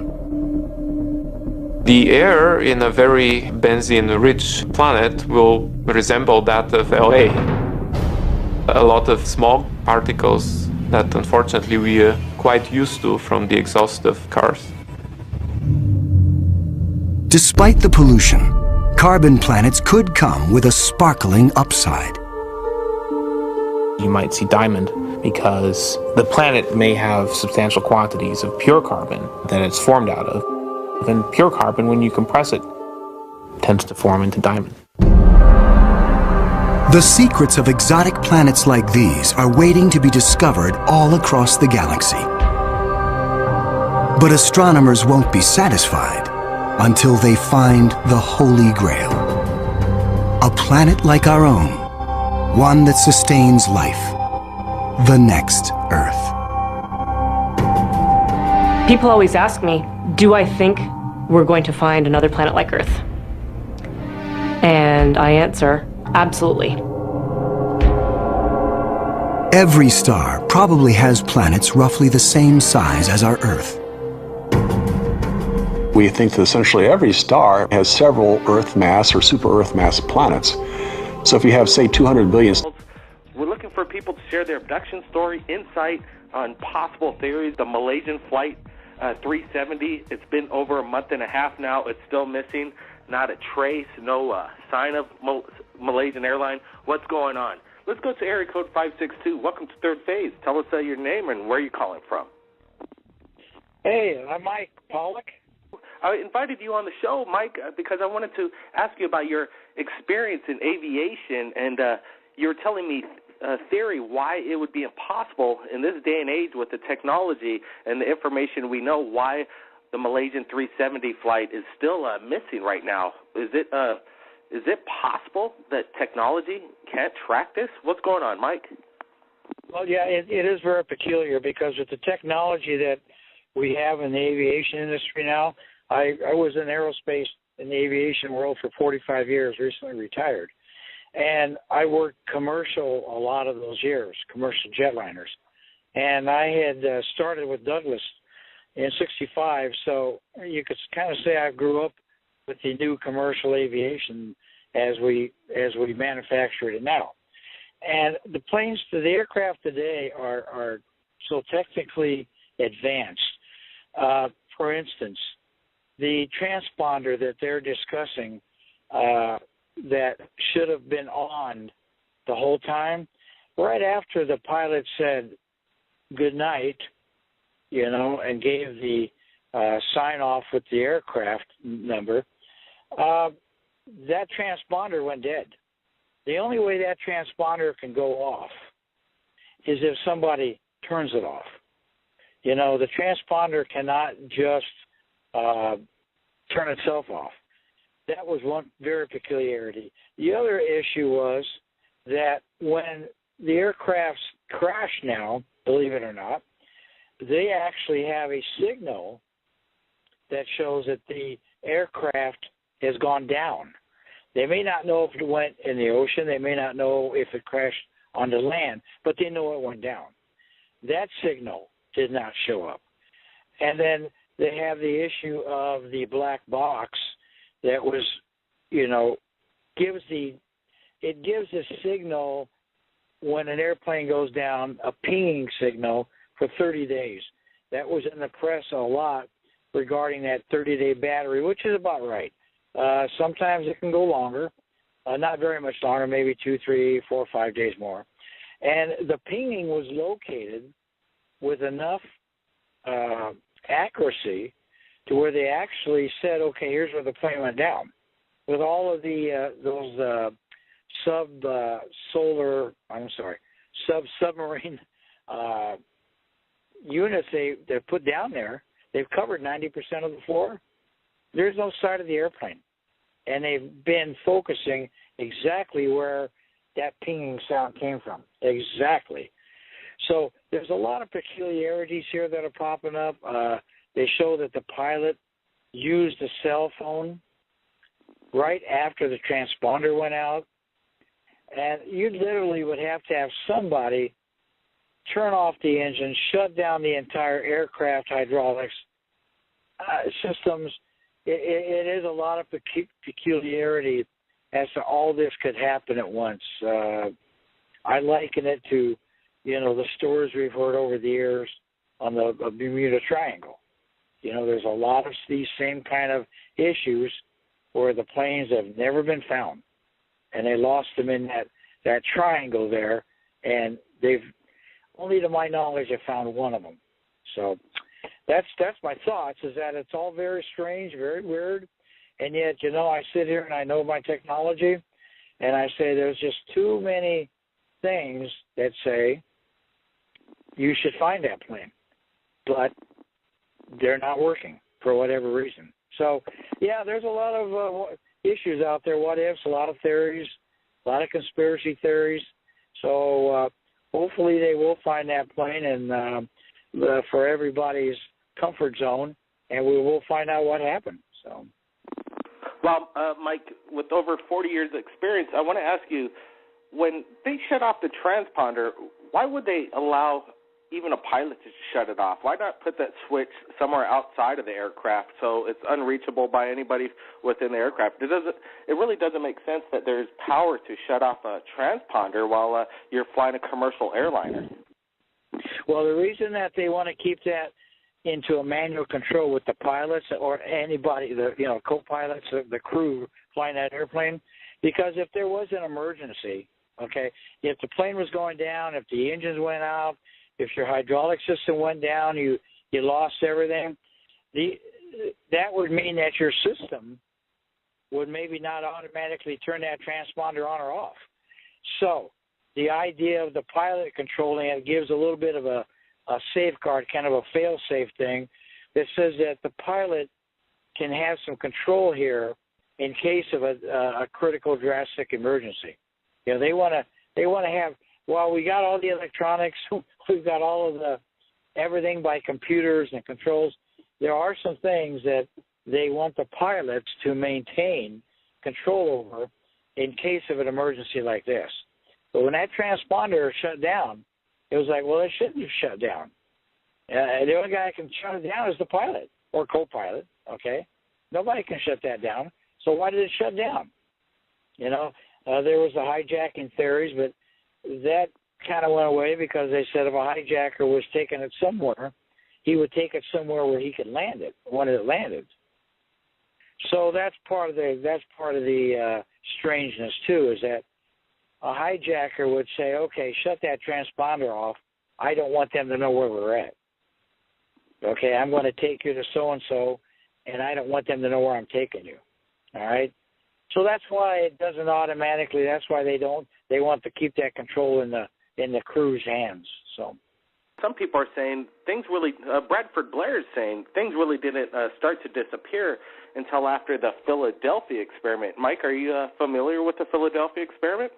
The air in a very benzene-rich planet will resemble that of LA. A lot of smog particles that unfortunately we are quite used to from the exhaust of cars. Despite the pollution, carbon planets could come with a sparkling upside. You might see diamond because the planet may have substantial quantities of pure carbon that it's formed out of. And pure carbon, when you compress it, tends to form into diamond. The secrets of exotic planets like these are waiting to be discovered all across the galaxy. But astronomers won't be satisfied until they find the Holy Grail. A planet like our own, one that sustains life, the next Earth. People always ask me, do I think we're going to find another planet like Earth? And I answer, absolutely. Every star probably has planets roughly the same size as our Earth. We think that essentially every star has several Earth mass or super Earth mass planets. So if you have, say, 200 billion... We're looking for people to share their abduction story, insight on possible theories. The Malaysian flight 370, it's been over a month and a half now. It's still missing. Not a trace, no sign of Malaysian airline. What's going on? Let's go to area code 562. Welcome to Third Phase. Tell us your name and where you're calling from. Hey, I'm Mike Pollock. I invited you on the show, Mike, because I wanted to ask you about your experience in aviation and you were telling me a theory why it would be impossible in this day and age with the technology and the information we know why the Malaysian 370 flight is still missing right now. Is it possible that technology can't track this? What's going on, Mike? Well, yeah, it is very peculiar because with the technology that we have in the aviation industry now, I was in aerospace in the aviation world for 45 years, recently retired. And I worked commercial a lot of those years, commercial jetliners. And I had started with Douglas in '65, so you could kind of say I grew up with the new commercial aviation as we manufacture it now. And the aircraft today are so technically advanced. For instance, the transponder that they're discussing that should have been on the whole time, right after the pilot said good night, and gave the sign off with the aircraft number, that transponder went dead. The only way that transponder can go off is if somebody turns it off. The transponder cannot just turn itself off. That was one very peculiarity. The other issue was that when the aircrafts crash now, believe it or not, they actually have a signal that shows that the aircraft has gone down. They may not know if it went in the ocean. They may not know if it crashed onto land, but they know it went down. That signal did not show up. And then they have the issue of the black box that was, gives a signal when an airplane goes down, a pinging signal for 30 days. That was in the press a lot regarding that 30-day battery, which is about right. Sometimes it can go longer, not very much longer, maybe 2, 3, 4, 5 days more. And the pinging was located with enough accuracy to where they actually said, okay, here's where the plane went down. With all of those submarine units they're put down there, they've covered 90% of the floor. There's no sight of the airplane. And they've been focusing exactly where that pinging sound came from. Exactly. So there's a lot of peculiarities here that are popping up. They show that the pilot used a cell phone right after the transponder went out. And you literally would have to have somebody turn off the engine, shut down the entire aircraft hydraulics systems. It is a lot of peculiarity as to all this could happen at once. I liken it to, the stories we've heard over the years on the Bermuda Triangle. There's a lot of these same kind of issues where the planes have never been found, and they lost them in that triangle there, and they've, only to my knowledge, have found one of them. So that's my thoughts, is that it's all very strange, very weird, and yet, I sit here and I know my technology, and I say there's just too many things that say you should find that plane, but they're not working for whatever reason. So, yeah, there's a lot of issues out there, what ifs, a lot of theories, a lot of conspiracy theories. So hopefully they will find that plane and for everybody's comfort zone, and we will find out what happened. So. Well, Mike, with over 40 years of experience, I want to ask you, when they shut off the transponder, why would they allow even a pilot to shut it off? Why not put that switch somewhere outside of the aircraft so it's unreachable by anybody within the aircraft? It really doesn't make sense that there's power to shut off a transponder while you're flying a commercial airliner. Well, the reason that they want to keep that into a manual control with the pilots or anybody, co-pilots, the crew flying that airplane, because if there was an emergency, okay, if the plane was going down, if the engines went out, if your hydraulic system went down, you lost everything, that would mean that your system would maybe not automatically turn that transponder on or off. So the idea of the pilot controlling it gives a little bit of a safeguard, kind of a fail-safe thing that says that the pilot can have some control here in case of a critical, drastic emergency. You know, they want to have. Well, we got all the electronics, we've got all of the everything by computers and controls. There are some things that they want the pilots to maintain control over in case of an emergency like this. But when that transponder shut down, it was like, well, it shouldn't have shut down. The only guy that can shut it down is the pilot or co-pilot, okay? Nobody can shut that down. So why did it shut down? You know, there was the hijacking theories, but that kind of went away because they said if a hijacker was taking it somewhere, he would take it somewhere where he could land it when it landed. So that's part of the strangeness too, is that a hijacker would say, okay, shut that transponder off. I don't want them to know where we're at. Okay, I'm going to take you to so-and-so, and I don't want them to know where I'm taking you. All right? So that's why it doesn't automatically, that's why they want to keep that control in the crew's hands. So some people are saying things really, Bradford Blair is saying things really didn't start to disappear until after the Philadelphia experiment. Mike, are you familiar with the Philadelphia experiment?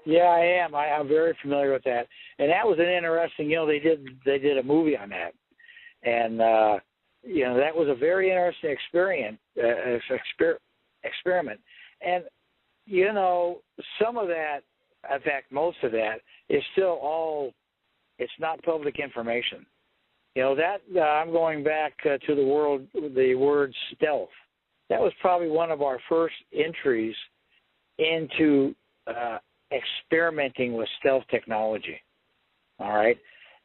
Yeah, I am. I'm very familiar with that. And that was an interesting, you know, they did a movie on that. And, you know, that was a very interesting experiment. And, you know, some of that, in fact, most of that is still it's not public information. You know, that I'm going back to the word stealth. That was probably one of our first entries into experimenting with stealth technology. All right?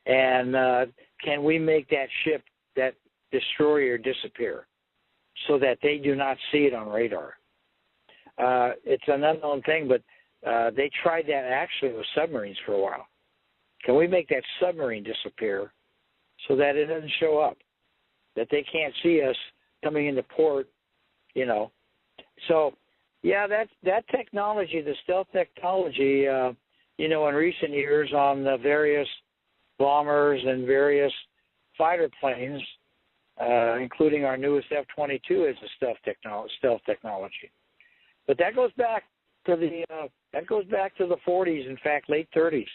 And can we make that ship, that destroyer, disappear so that they do not see it on radar? It's an unknown thing, but they tried that actually with submarines for a while. Can we make that submarine disappear so that it doesn't show up, that they can't see us coming into port, you know? So, yeah, that technology, the stealth technology, you know, in recent years on the various bombers and various fighter planes, including our newest F-22, is a stealth technology. But that goes back to the 40s, in fact, late 30s.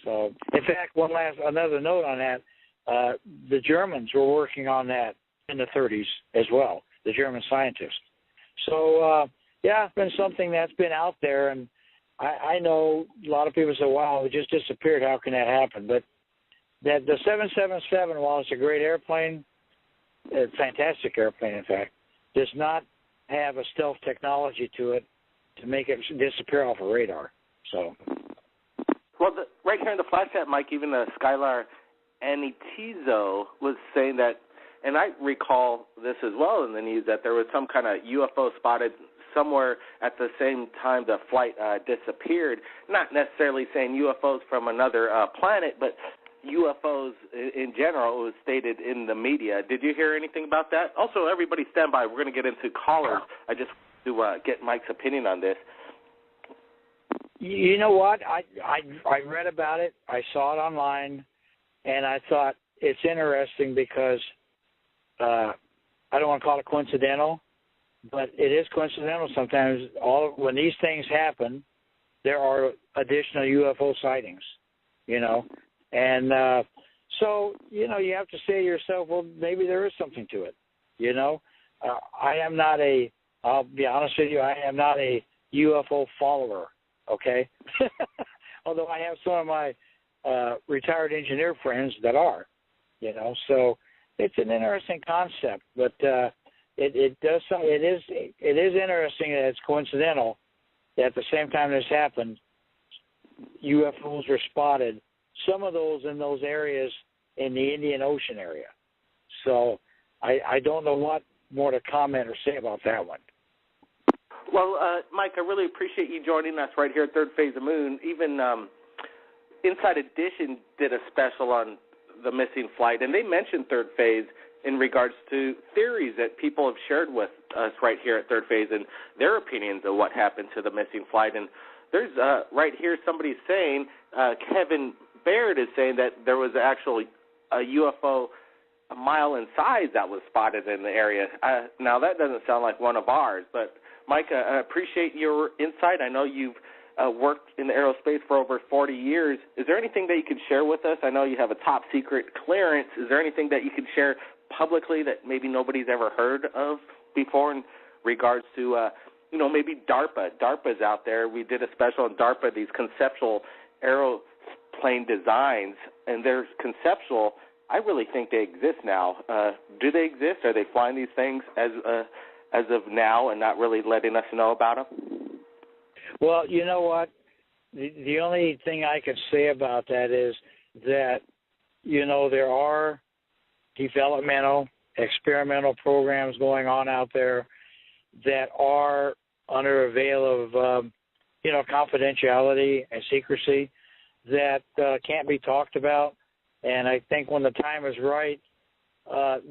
So, in fact, another note on that, the Germans were working on that in the 30s as well, the German scientists. So, yeah, it's been something that's been out there, and I know a lot of people say, wow, it just disappeared. How can that happen? But the 777, while it's a great airplane, a fantastic airplane, in fact, does not have a stealth technology to it to make it disappear off of radar. So, well, right here in the flash chat, Mike, even Skylar Anitizo was saying that, and I recall this as well in the news, that there was some kind of UFO spotted somewhere at the same time the flight disappeared. Not necessarily saying UFOs from another planet, but UFOs in general. It was stated in the media. Did you hear anything about that? Also, everybody stand by. We're going to get into callers. I just want to get Mike's opinion on this. You know what? I read about it. I saw it online, and I thought it's interesting because I don't want to call it coincidental, but it is coincidental sometimes. When these things happen, there are additional UFO sightings, you know. And so, you know, you have to say to yourself, well, maybe there is something to it, you know. I'll be honest with you, I am not a UFO follower, okay? Although I have some of my retired engineer friends that are, you know. So it's an interesting concept, but it is interesting that it's coincidental that at the same time this happened, UFOs were spotted. Some of those in those areas in the Indian Ocean area. So I don't know what more to comment or say about that one. Well, Mike, I really appreciate you joining us right here at Third Phase of Moon. Even Inside Edition did a special on the missing flight, and they mentioned Third Phase in regards to theories that people have shared with us right here at Third Phase and their opinions of what happened to the missing flight. And there's right here somebody's saying, Kevin Baird is saying that there was actually a UFO a mile in size that was spotted in the area. Now, that doesn't sound like one of ours, but Mike, I appreciate your insight. I know you've worked in aerospace for over 40 years. Is there anything that you could share with us? I know you have a top secret clearance. Is there anything that you could share publicly that maybe nobody's ever heard of before in regards to, maybe DARPA? DARPA's out there. We did a special on DARPA, these conceptual aeroplane designs, and they're conceptual. I really think they exist now. Do they exist? Are they flying these things as of now and not really letting us know about them? Well, you know what? The only thing I could say about that is that, there are developmental, experimental programs going on out there that are under a veil of, confidentiality and secrecy that can't be talked about. And I think when the time is right,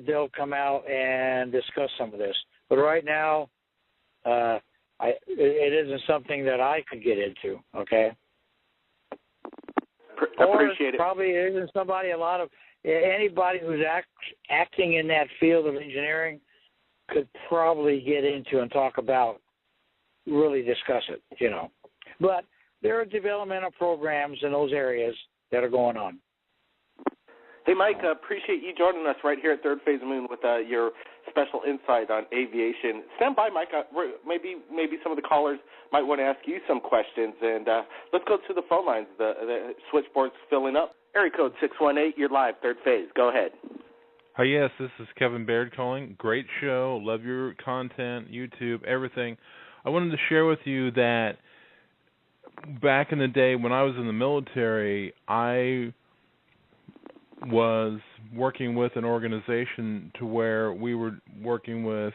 they'll come out and discuss some of this. But right now, it isn't something that I could get into, okay? Appreciate it. Probably isn't anybody who's acting in that field of engineering could probably get into and talk about, really discuss it, But there are developmental programs in those areas that are going on. Hey, Mike, appreciate you joining us right here at Third Phase Moon with your special insight on aviation. Stand by, Mike. Maybe some of the callers might want to ask you some questions. And let's go to the phone lines. The switchboard's filling up. Area code 618, you're live, Third Phase. Go ahead. Hi, yes, this is Kevin Baird calling. Great show. Love your content, YouTube, everything. I wanted to share with you that back in the day when I was in the military, I was working with an organization to where we were working with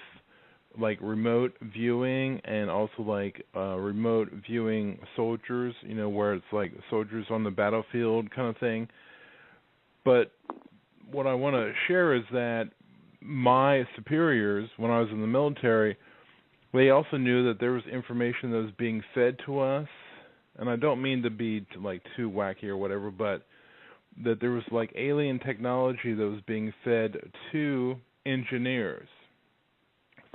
like remote viewing and also like remote viewing soldiers, where it's like soldiers on the battlefield kind of thing. But what I want to share is that my superiors, when I was in the military, they also knew that there was information that was being fed to us, and I don't mean to be like too wacky or whatever, but that there was like alien technology that was being fed to engineers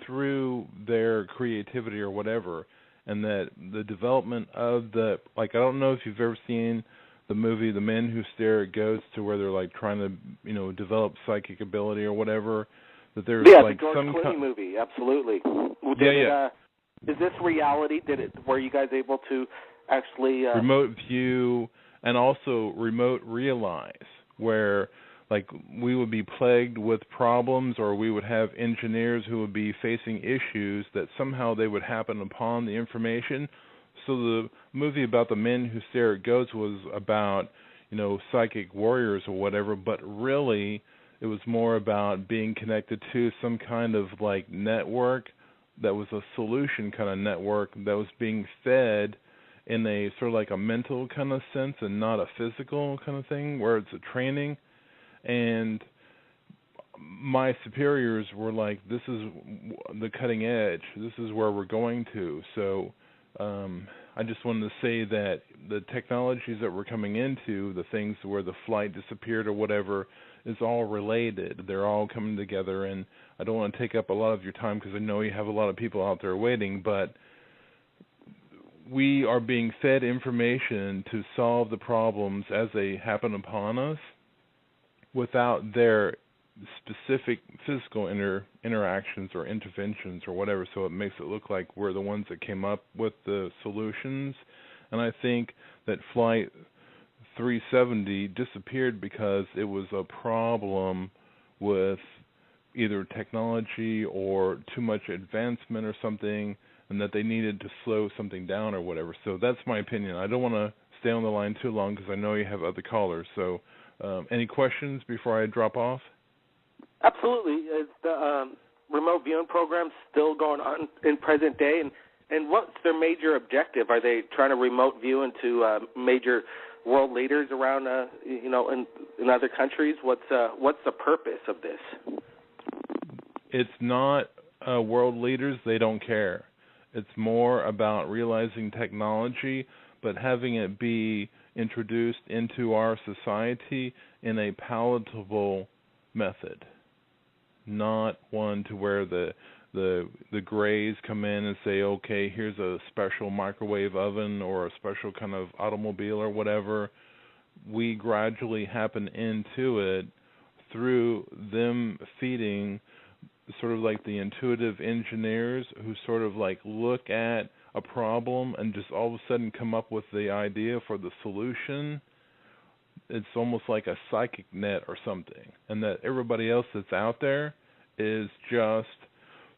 through their creativity or whatever, and that the development of I don't know if you've ever seen the movie The Men Who Stare at Ghosts, to where they're like trying to, develop psychic ability or whatever, that there's like the George Clooney movie, absolutely. Is this reality? Were you guys able to actually remote view and also remote realize, where like we would be plagued with problems, or we would have engineers who would be facing issues that somehow they would happen upon the information? So the movie about the Men Who Stare at Ghosts was about, psychic warriors or whatever, but really it was more about being connected to some kind of like network that was a solution kind of network that was being fed in a sort of like a mental kind of sense and not a physical kind of thing, where it's a training. And my superiors were like, this is the cutting edge. This is where we're going to. So I just wanted to say that the technologies that we're coming into, the things where the flight disappeared or whatever, is all related. They're all coming together, and I don't want to take up a lot of your time because I know you have a lot of people out there waiting, but we are being fed information to solve the problems as they happen upon us without their specific physical interactions or interventions or whatever, so it makes it look like we're the ones that came up with the solutions. And I think that Flight 370 disappeared because it was a problem with either technology or too much advancement or something, and that they needed to slow something down or whatever. So that's my opinion. I don't want to stay on the line too long because I know you have other callers. So any questions before I drop off? Absolutely. Is the remote viewing program still going on in present day? And what's their major objective? Are they trying to remote view into major world leaders around, in other countries? What's the purpose of this? It's not world leaders. They don't care. It's more about realizing technology, but having it be introduced into our society in a palatable method, not one to where the grays come in and say, okay, here's a special microwave oven or a special kind of automobile or whatever. We gradually happen into it through them feeding sort of like the intuitive engineers who sort of like look at a problem and just all of a sudden come up with the idea for the solution. It's almost like a psychic net or something, and that everybody else that's out there is just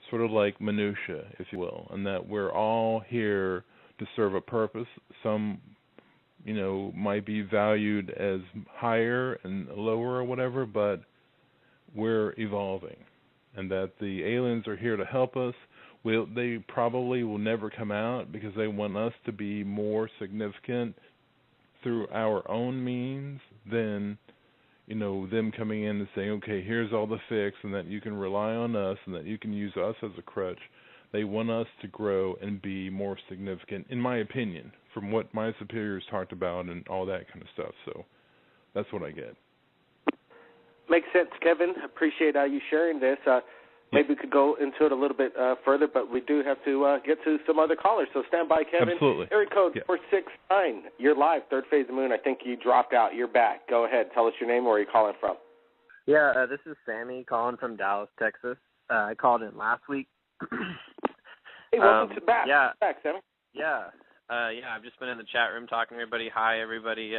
sort of like minutia, if you will, and that we're all here to serve a purpose. Some, might be valued as higher and lower or whatever, but we're evolving, and that the aliens are here to help us. They probably will never come out because they want us to be more significant through our own means than, them coming in and saying, okay, here's all the fix, and that you can rely on us and that you can use us as a crutch. They want us to grow and be more significant, in my opinion, from what my superiors talked about and all that kind of stuff. So that's what I get. Makes sense, Kevin. Appreciate you sharing this. Maybe we could go into it a little bit further, but we do have to get to some other callers. So stand by, Kevin. Absolutely. Area code 469. You're live, third phase of the moon. I think you dropped out. You're back. Go ahead. Tell us your name. Where are you calling from? Yeah, this is Sammy calling from Dallas, Texas. I called in last week. Hey, welcome to back. Yeah. Back, Sammy. Yeah. I've just been in the chat room talking to everybody. Hi, everybody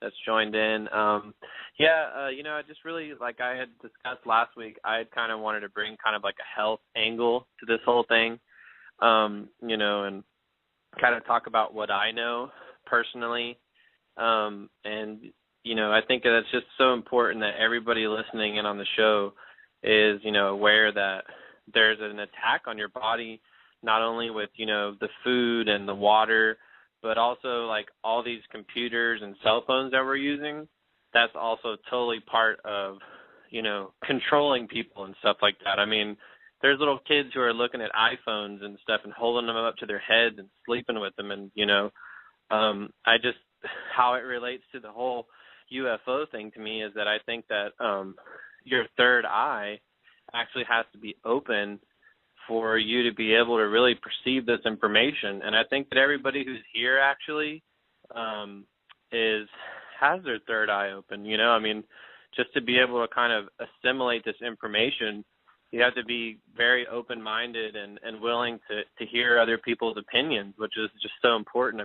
that's joined in. I just really, like I had discussed last week, I had kind of wanted to bring kind of like a health angle to this whole thing, and kind of talk about what I know personally. I think that's just so important that everybody listening in on the show is, aware that there's an attack on your body, not only with, the food and the water, but also like all these computers and cell phones that we're using. That's also totally part of, controlling people and stuff like that. I mean, there's little kids who are looking at iPhones and stuff and holding them up to their heads and sleeping with them. And, how it relates to the whole UFO thing to me is that I think that your third eye actually has to be open for you to be able to really perceive this information. And I think that everybody who's here actually has their third eye open, just to be able to kind of assimilate this information, you have to be very open-minded and willing to hear other people's opinions, which is just so important.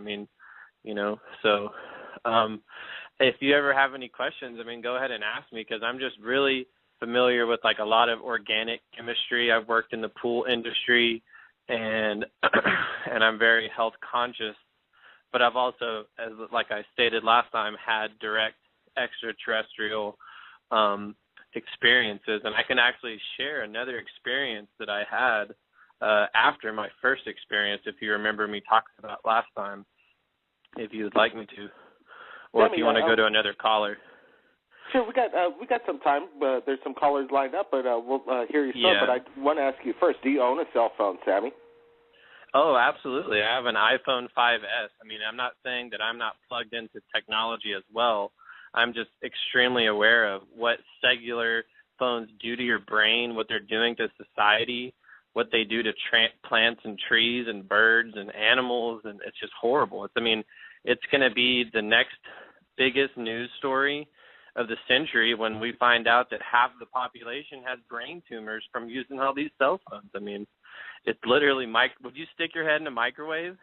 If you ever have any questions, go ahead and ask me, because I'm just really familiar with like a lot of organic chemistry. I've worked in the pool industry, and I'm very health conscious. But I've also, like I stated last time, had direct extraterrestrial experiences, and I can actually share another experience that I had after my first experience, if you remember me talking about last time, if you would like me to, or if you want to go to another caller. Sure, we got some time. There's some callers lined up, but we'll hear you start. Yeah. But I want to ask you first, do you own a cell phone, Sammy? Oh, absolutely. I have an iPhone 5S. I'm not saying that I'm not plugged into technology as well. I'm just extremely aware of what cellular phones do to your brain, what they're doing to society, what they do to plants and trees and birds and animals, and it's just horrible. It's going to be the next biggest news story of the century when we find out that half the population has brain tumors from using all these cell phones. It's literally, would you stick your head in a microwave?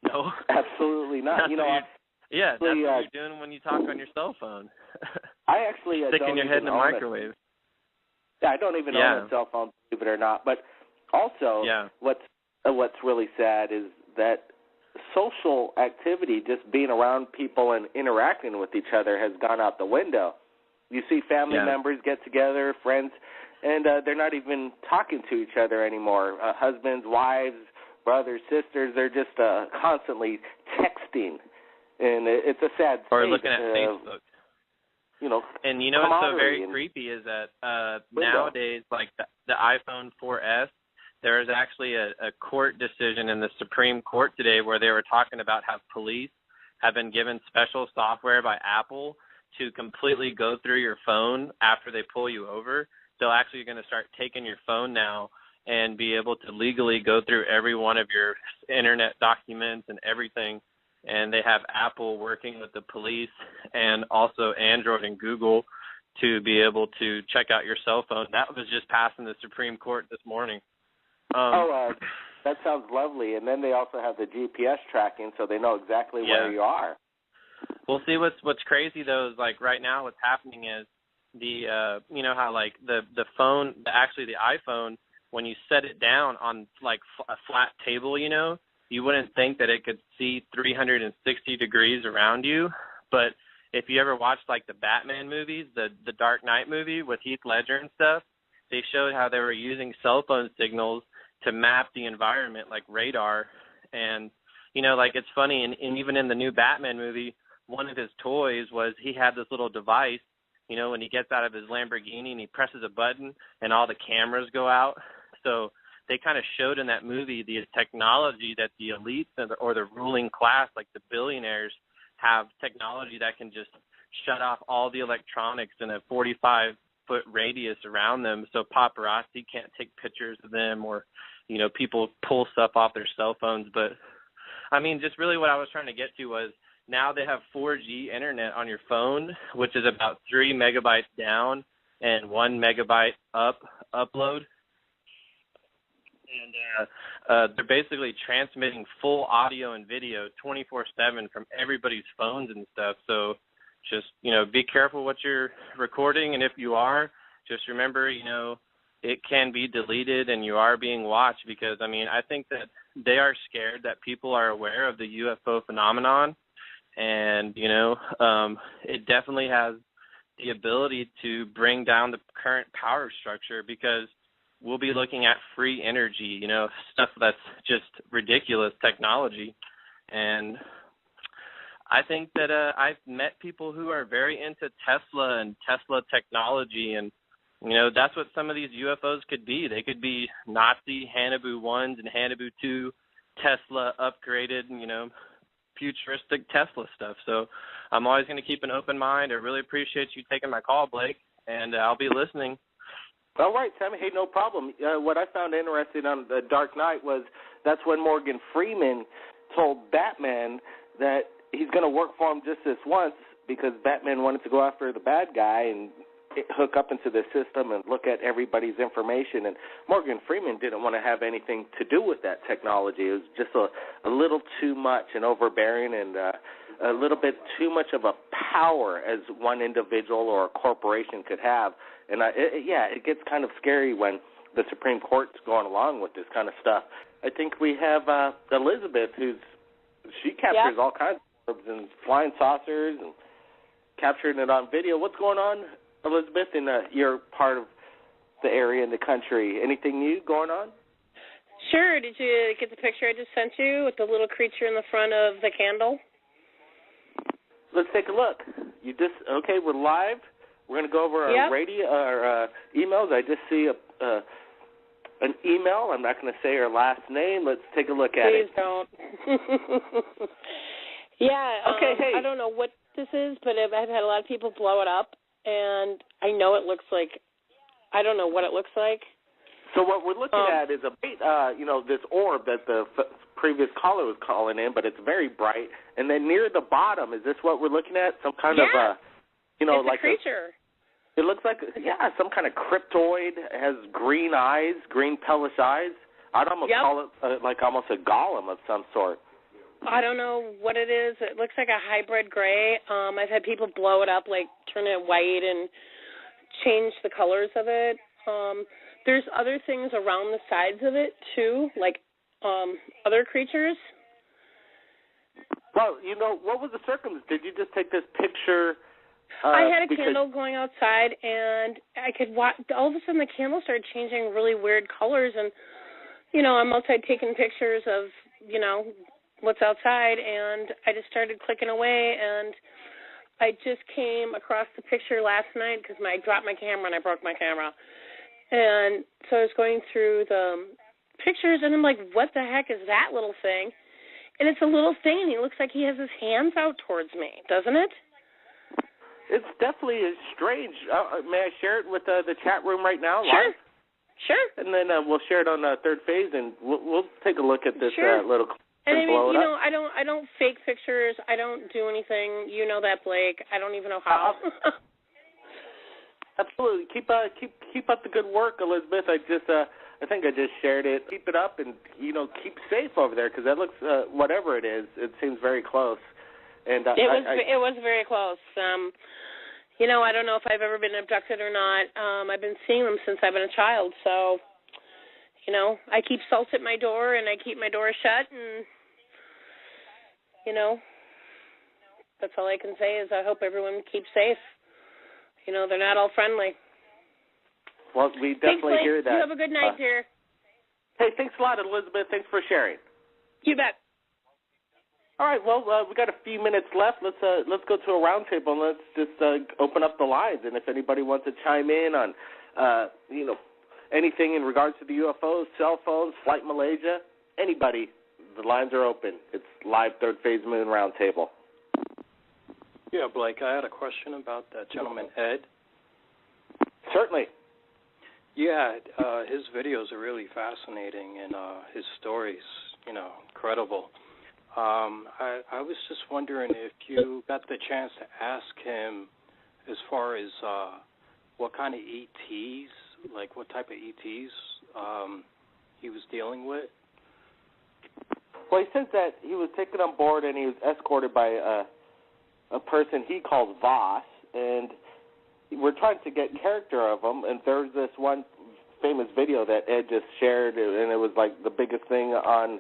No. Absolutely not. That's what you're doing when you talk on your cell phone. I actually sticking your head in a microwave. Yeah, I don't even own a cell phone, believe it or not. But also, what's really sad is that social activity, just being around people and interacting with each other, has gone out the window. You see family members get together, friends, and they're not even talking to each other anymore. Husbands, wives, brothers, sisters, they're just constantly texting. And it's a sad or state. Looking at Facebook. And what's so very creepy is that nowadays, like the iPhone 4S there was actually a court decision in the Supreme Court today where they were talking about how police have been given special software by Apple to completely go through your phone after they pull you over. They're actually going to start taking your phone now and be able to legally go through every one of your internet documents and everything. And they have Apple working with the police and also Android and Google to be able to check out your cell phone. That was just passed in the Supreme Court this morning. That sounds lovely. And then they also have the GPS tracking, so they know exactly where you are. Well, see, what's crazy though is like right now what's happening is the you know how like the phone, actually the iPhone, when you set it down on like a flat table, you know, you wouldn't think that it could see 360 degrees around you. But if you ever watched like the Batman movies, the Dark Knight movie with Heath Ledger and stuff, they showed how they were using cell phone signals to map the environment like radar. And, you know, like it's funny, and even in the new Batman movie, one of his toys was he had this little device, you know, when he gets out of his Lamborghini and he presses a button and all the cameras go out. So they kind of showed in that movie the technology that the elites or the ruling class, like the billionaires, have technology that can just shut off all the electronics in a 45-foot radius around them, so paparazzi can't take pictures of them, or, you know, people pull stuff off their cell phones. But, I mean, just really what I was trying to get to was now they have 4G internet on your phone, which is about 3 megabytes down and 1 megabyte upload. And they're basically transmitting full audio and video 24/7 from everybody's phones and stuff. So just, you know, be careful what you're recording. And if you are, just remember, you know, it can be deleted and you are being watched, because, I mean, I think that they are scared that people are aware of the UFO phenomenon. And, you know, it definitely has the ability to bring down the current power structure, because we'll be looking at free energy, you know, stuff that's just ridiculous technology. And I think that I've met people who are very into Tesla and Tesla technology, and, you know, that's what some of these UFOs could be. They could be Nazi Hanabu 1s and Hanabu 2 Tesla upgraded, you know, futuristic Tesla stuff. So I'm always going to keep an open mind. I really appreciate you taking my call, Blake, and I'll be listening. All right, Sammy. Hey, no problem. What I found interesting on The Dark Knight was that's when Morgan Freeman told Batman that he's going to work for him just this once, because Batman wanted to go after the bad guy and hook up into the system and look at everybody's information. And Morgan Freeman didn't want to have anything to do with that technology. It was just a little too much and overbearing, and a little bit too much of a power as one individual or a corporation could have. And it gets kind of scary when the Supreme Court's going along with this kind of stuff. I think we have Elizabeth, she captures all kinds of orbs and flying saucers and capturing it on video. What's going on, Elizabeth, in your part of the area in the country? Anything new going on? Sure. Did you get the picture I just sent you with the little creature in the front of the candle? Let's take a look. Okay, we're live. We're going to go over our emails. I just see an email. I'm not going to say her last name. Let's take a look at it. Please don't. Okay, hey. I don't know what this is, but I've had a lot of people blow it up, and I know it looks like, I don't know what it looks like. So what we're looking at is this orb that the previous caller was calling in, but it's very bright. And then near the bottom, is this what we're looking at? Some kind of, it's like a creature. It looks like, some kind of cryptoid. It has green eyes, green pellish eyes. I'd almost call it like almost a golem of some sort. I don't know what it is. It looks like a hybrid gray. I've had people blow it up, like turn it white and change the colors of it. There's other things around the sides of it, too, like other creatures. Well, what was the circumstance? Did you just take this picture? I had a candle going outside, and I could watch. All of a sudden, the candle started changing really weird colors, and, I'm outside taking pictures of, what's outside, and I just started clicking away, and I just came across the picture last night because I dropped my camera and I broke my camera. And so I was going through the pictures, and I'm like, what the heck is that little thing? And it's a little thing, and he looks like he has his hands out towards me, doesn't it? It's definitely strange. May I share it with the chat room right now? Sure. Live? Sure. And then we'll share it on Third Phase, and we'll take a look at this little clip. And I mean, blow it you up. know, I don't fake pictures. I don't do anything. You know that, Blake. I don't even know how. Absolutely. Keep up the good work, Elizabeth. I think I just shared it. Keep it up, and keep safe over there, because that looks whatever it is. It seems very close. And it was very close. I don't know if I've ever been abducted or not. I've been seeing them since I've been a child, so I keep salt at my door, and I keep my door shut, and that's all I can say is I hope everyone keeps safe. They're not all friendly. Well, we definitely hear that. You have a good night, dear. Hey, thanks a lot, Elizabeth. Thanks for sharing. You bet. All right, well, we got a few minutes left. Let's go to a roundtable, and let's just open up the lines. And if anybody wants to chime in on, anything in regards to the UFOs, cell phones, Flight Malaysia, anybody, the lines are open. It's live Third Phase Moon Roundtable. Yeah, Blake, I had a question about that gentleman, Ed. Certainly. Yeah, his videos are really fascinating, and his stories, incredible. I was just wondering if you got the chance to ask him as far as what kind of ETs, like what type of ETs he was dealing with. Well, he says that he was taken on board and he was escorted by a person he calls Voss, and we're trying to get character of him, and there's this one famous video that Ed just shared, and it was like the biggest thing on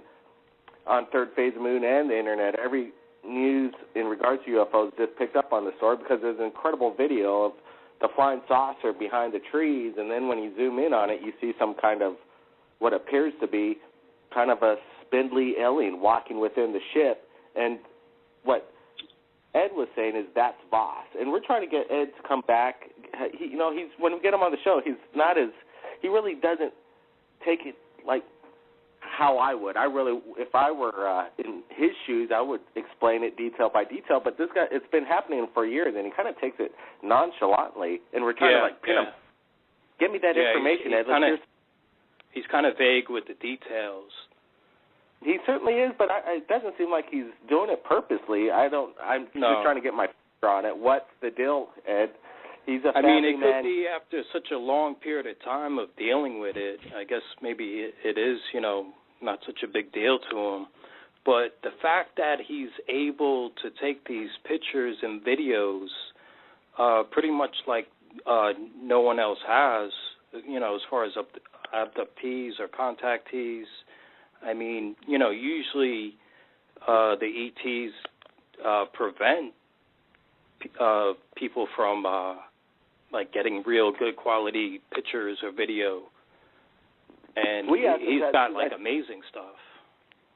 Third Phase Moon and the internet. Every news in regards to UFOs just picked up on the story because there's an incredible video of the flying saucer behind the trees, and then when you zoom in on it, you see some kind of what appears to be kind of a spindly alien walking within the ship, and what Ed was saying is that's Voss, and we're trying to get Ed to come back. He's when we get him on the show, he really doesn't take it like how I would. If I were in his shoes, I would explain it detail by detail. But this guy, it's been happening for years, and he kind of takes it nonchalantly. And we're trying to pin him. Give me that information, Ed. He's kind of vague with the details. He certainly is, but it doesn't seem like he's doing it purposely. I'm just trying to get my finger on it. What's the deal, Ed? He's a family man. Could be after such a long period of time of dealing with it. I guess maybe it is, not such a big deal to him. But the fact that he's able to take these pictures and videos pretty much like no one else has, as far as abductees or contactees. I mean, usually the ETs prevent people from getting real good quality pictures or video. And he's got amazing stuff.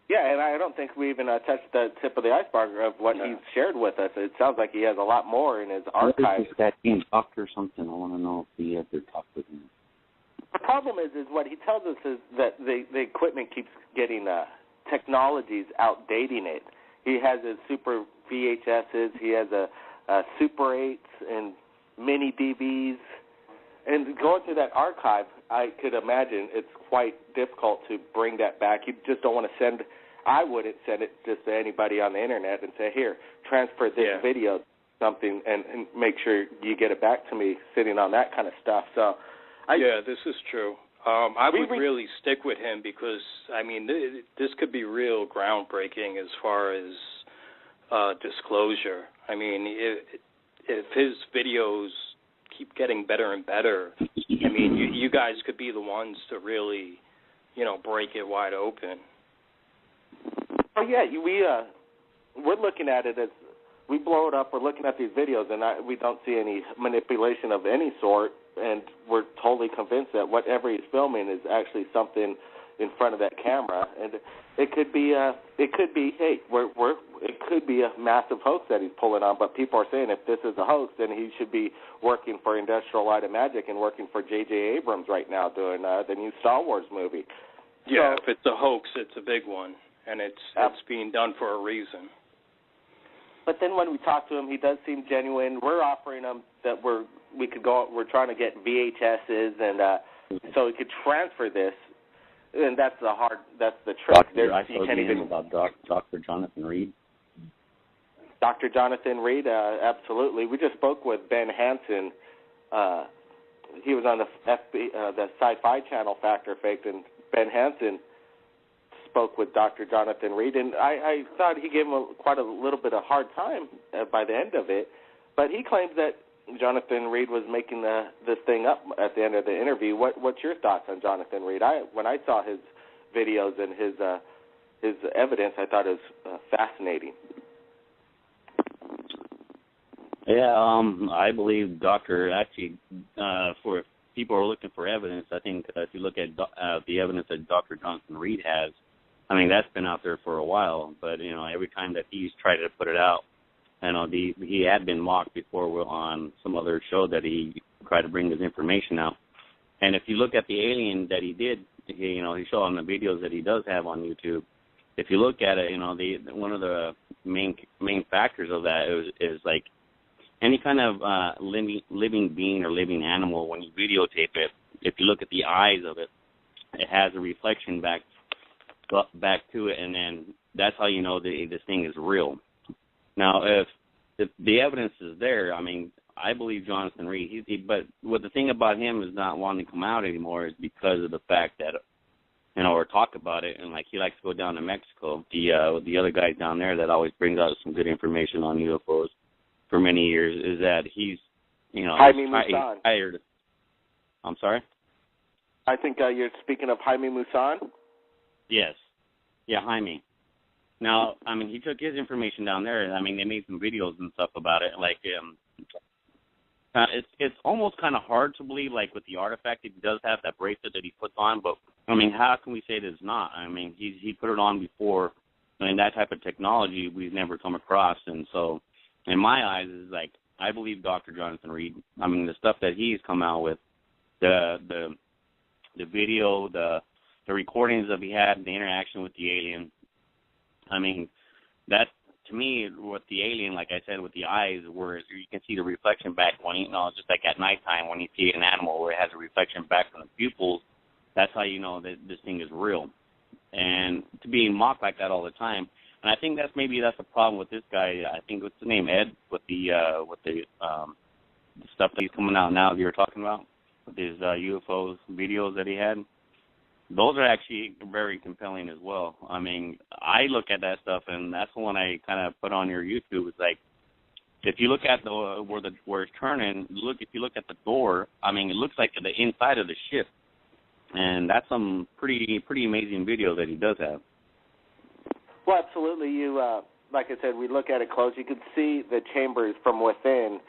Yeah, and I don't think we even touched the tip of the iceberg of what he's shared with us. It sounds like he has a lot more in his archives. Is that being talked or something? I want to know if he ever talked with him. The problem is what he tells us is that the equipment keeps getting technologies outdating it. He has his super VHSs, he has a Super 8s and mini DVs, and going through that archive, I could imagine it's quite difficult to bring that back. You just don't want to send. I wouldn't send it just to anybody on the internet and say, here, transfer this video, something, and make sure you get it back to me sitting on that kind of stuff. So. This is true. I would really stick with him because, this could be real groundbreaking as far as disclosure. If his videos keep getting better and better, you guys could be the ones to really, break it wide open. Oh, yeah, we're looking at it as we blow it up. We're looking at these videos, and we don't see any manipulation of any sort. And we're totally convinced that whatever he's filming is actually something in front of that camera, and it could be a massive hoax that he's pulling on. But people are saying if this is a hoax, then he should be working for Industrial Light and Magic and working for J.J. Abrams right now doing the new Star Wars movie. Yeah, if it's a hoax, it's a big one, and it's being done for a reason. But then when we talk to him, he does seem genuine. We're offering him that we're trying to get VHSs, and so we could transfer this. And that's the trick. I told you about Dr. Jonathan Reed. Dr. Jonathan Reed, absolutely. We just spoke with Ben Hansen. He was on the Sci-Fi Channel, Fact or Faked, and Ben Hansen spoke with Dr. Jonathan Reed, and I thought he gave him quite a little bit of hard time by the end of it. But he claims that Jonathan Reed was making this thing up at the end of the interview. What's your thoughts on Jonathan Reed? When I saw his videos and his evidence, I thought it was fascinating. Yeah, I believe for people who are looking for evidence, I think if you look at the evidence that Dr. Jonathan Reed has, I mean, that's been out there for a while, but, every time that he's tried to put it out, he had been mocked before on some other show that he tried to bring his information out. And if you look at the alien that he did, he showed on the videos that he does have on YouTube, if you look at it, one of the main factors of that is like any kind of living being or living animal, when you videotape it, if you look at the eyes of it, it has a reflection back to it, and then that's how you know this thing is real. Now, if the evidence is there, I mean, I believe Jonathan Reed. But what the thing about him is not wanting to come out anymore is because of the fact that, or talk about it, and like he likes to go down to Mexico. The other guy down there that always brings out some good information on UFOs for many years is that he's Jaime Maussan. Tired. I'm sorry? I think you're speaking of Jaime Maussan? Yes. Yeah, Jaime. Now, I mean, he took his information down there, and I mean, they made some videos and stuff about it. Like, it's almost kind of hard to believe, like, with the artifact, he does have that bracelet that he puts on, but, I mean, how can we say it is not? I mean, he put it on before, and that type of technology we've never come across, and so, in my eyes, is like, I believe Dr. Jonathan Reed. I mean, the stuff that he's come out with, the video, the recordings that he had, the interaction with the alien, I mean, that, to me, with the alien, like I said, with the eyes, where you can see the reflection back when, just like at nighttime when you see an animal where it has a reflection back from the pupils, that's how you know that this thing is real. And to be mocked like that all the time, and I think that's a problem with this guy. I think, what's the name, Ed, with the stuff that he's coming out now that you were talking about, with his UFOs videos that he had. Those are actually very compelling as well. I mean, I look at that stuff, and that's the one I kind of put on your YouTube. It's like, if you look at where it's turning, if you look at the door, I mean, it looks like the inside of the ship, and that's some pretty amazing video that he does have. Well, absolutely. You, like I said, we look at it close. You can see the chambers from within,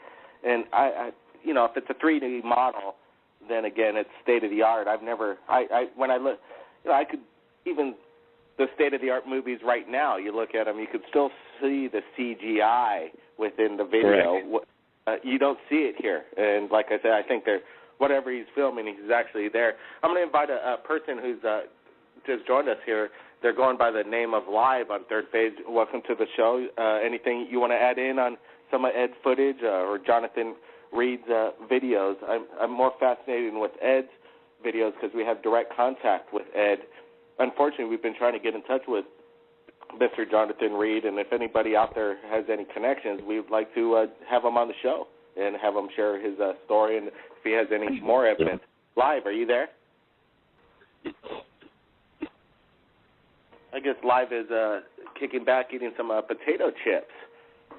and if it's a 3D model, then again, it's state of the art. When I look, I could even the state of the art movies right now. You look at them, you could still see the CGI within the video. You don't see it here, and like I said, I think whatever he's filming, he's actually there. I'm going to invite a person who's just joined us here. They're going by the name of Live on Third Page. Welcome to the show. Anything you want to add in on some of Ed's footage or Jonathan Reed's videos? I'm more fascinated with Ed's videos because we have direct contact with Ed. Unfortunately, we've been trying to get in touch with Mr. Jonathan Reed, and if anybody out there has any connections, we'd like to have him on the show and have him share his story, and if he has any more evidence. Live, are you there? I guess Live is kicking back, eating some potato chips.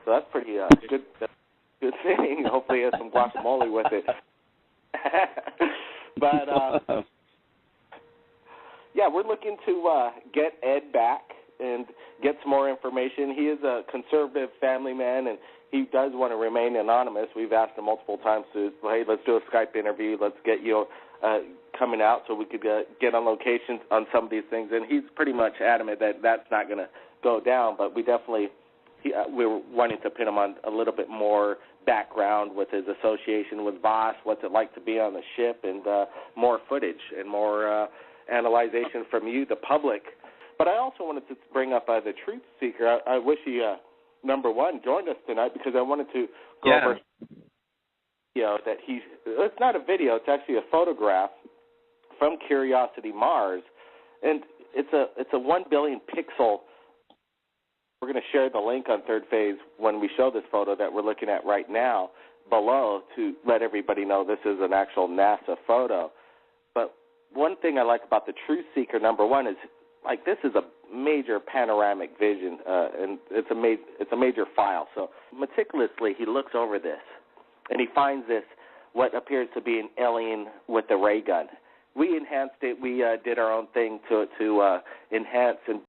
So that's pretty good thing. Hopefully he has some guacamole with it. But, yeah, we're looking to get Ed back and get some more information. He is a conservative family man, and he does want to remain anonymous. We've asked him multiple times to, hey, let's do a Skype interview. Let's get you coming out so we could get on location on some of these things. And he's pretty much adamant that that's not going to go down, but we definitely we're wanting to pin him on a little bit more background with his association with Voss, what's it like to be on the ship, and more footage and more analyzation from you, the public. But I also wanted to bring up the Truth Seeker. I wish he, number one, joined us tonight because I wanted to go over video that it's not a video, it's actually a photograph from Curiosity Mars. And it's a 1 billion pixel. We're going to share the link on Third Phase when we show this photo that we're looking at right now below to let everybody know this is an actual NASA photo. But one thing I like about the Truth Seeker, number one, is like this is a major panoramic vision, and it's a major file. So meticulously he looks over this, and he finds this, what appears to be an alien with a ray gun. We enhanced it. We did our own thing to enhance and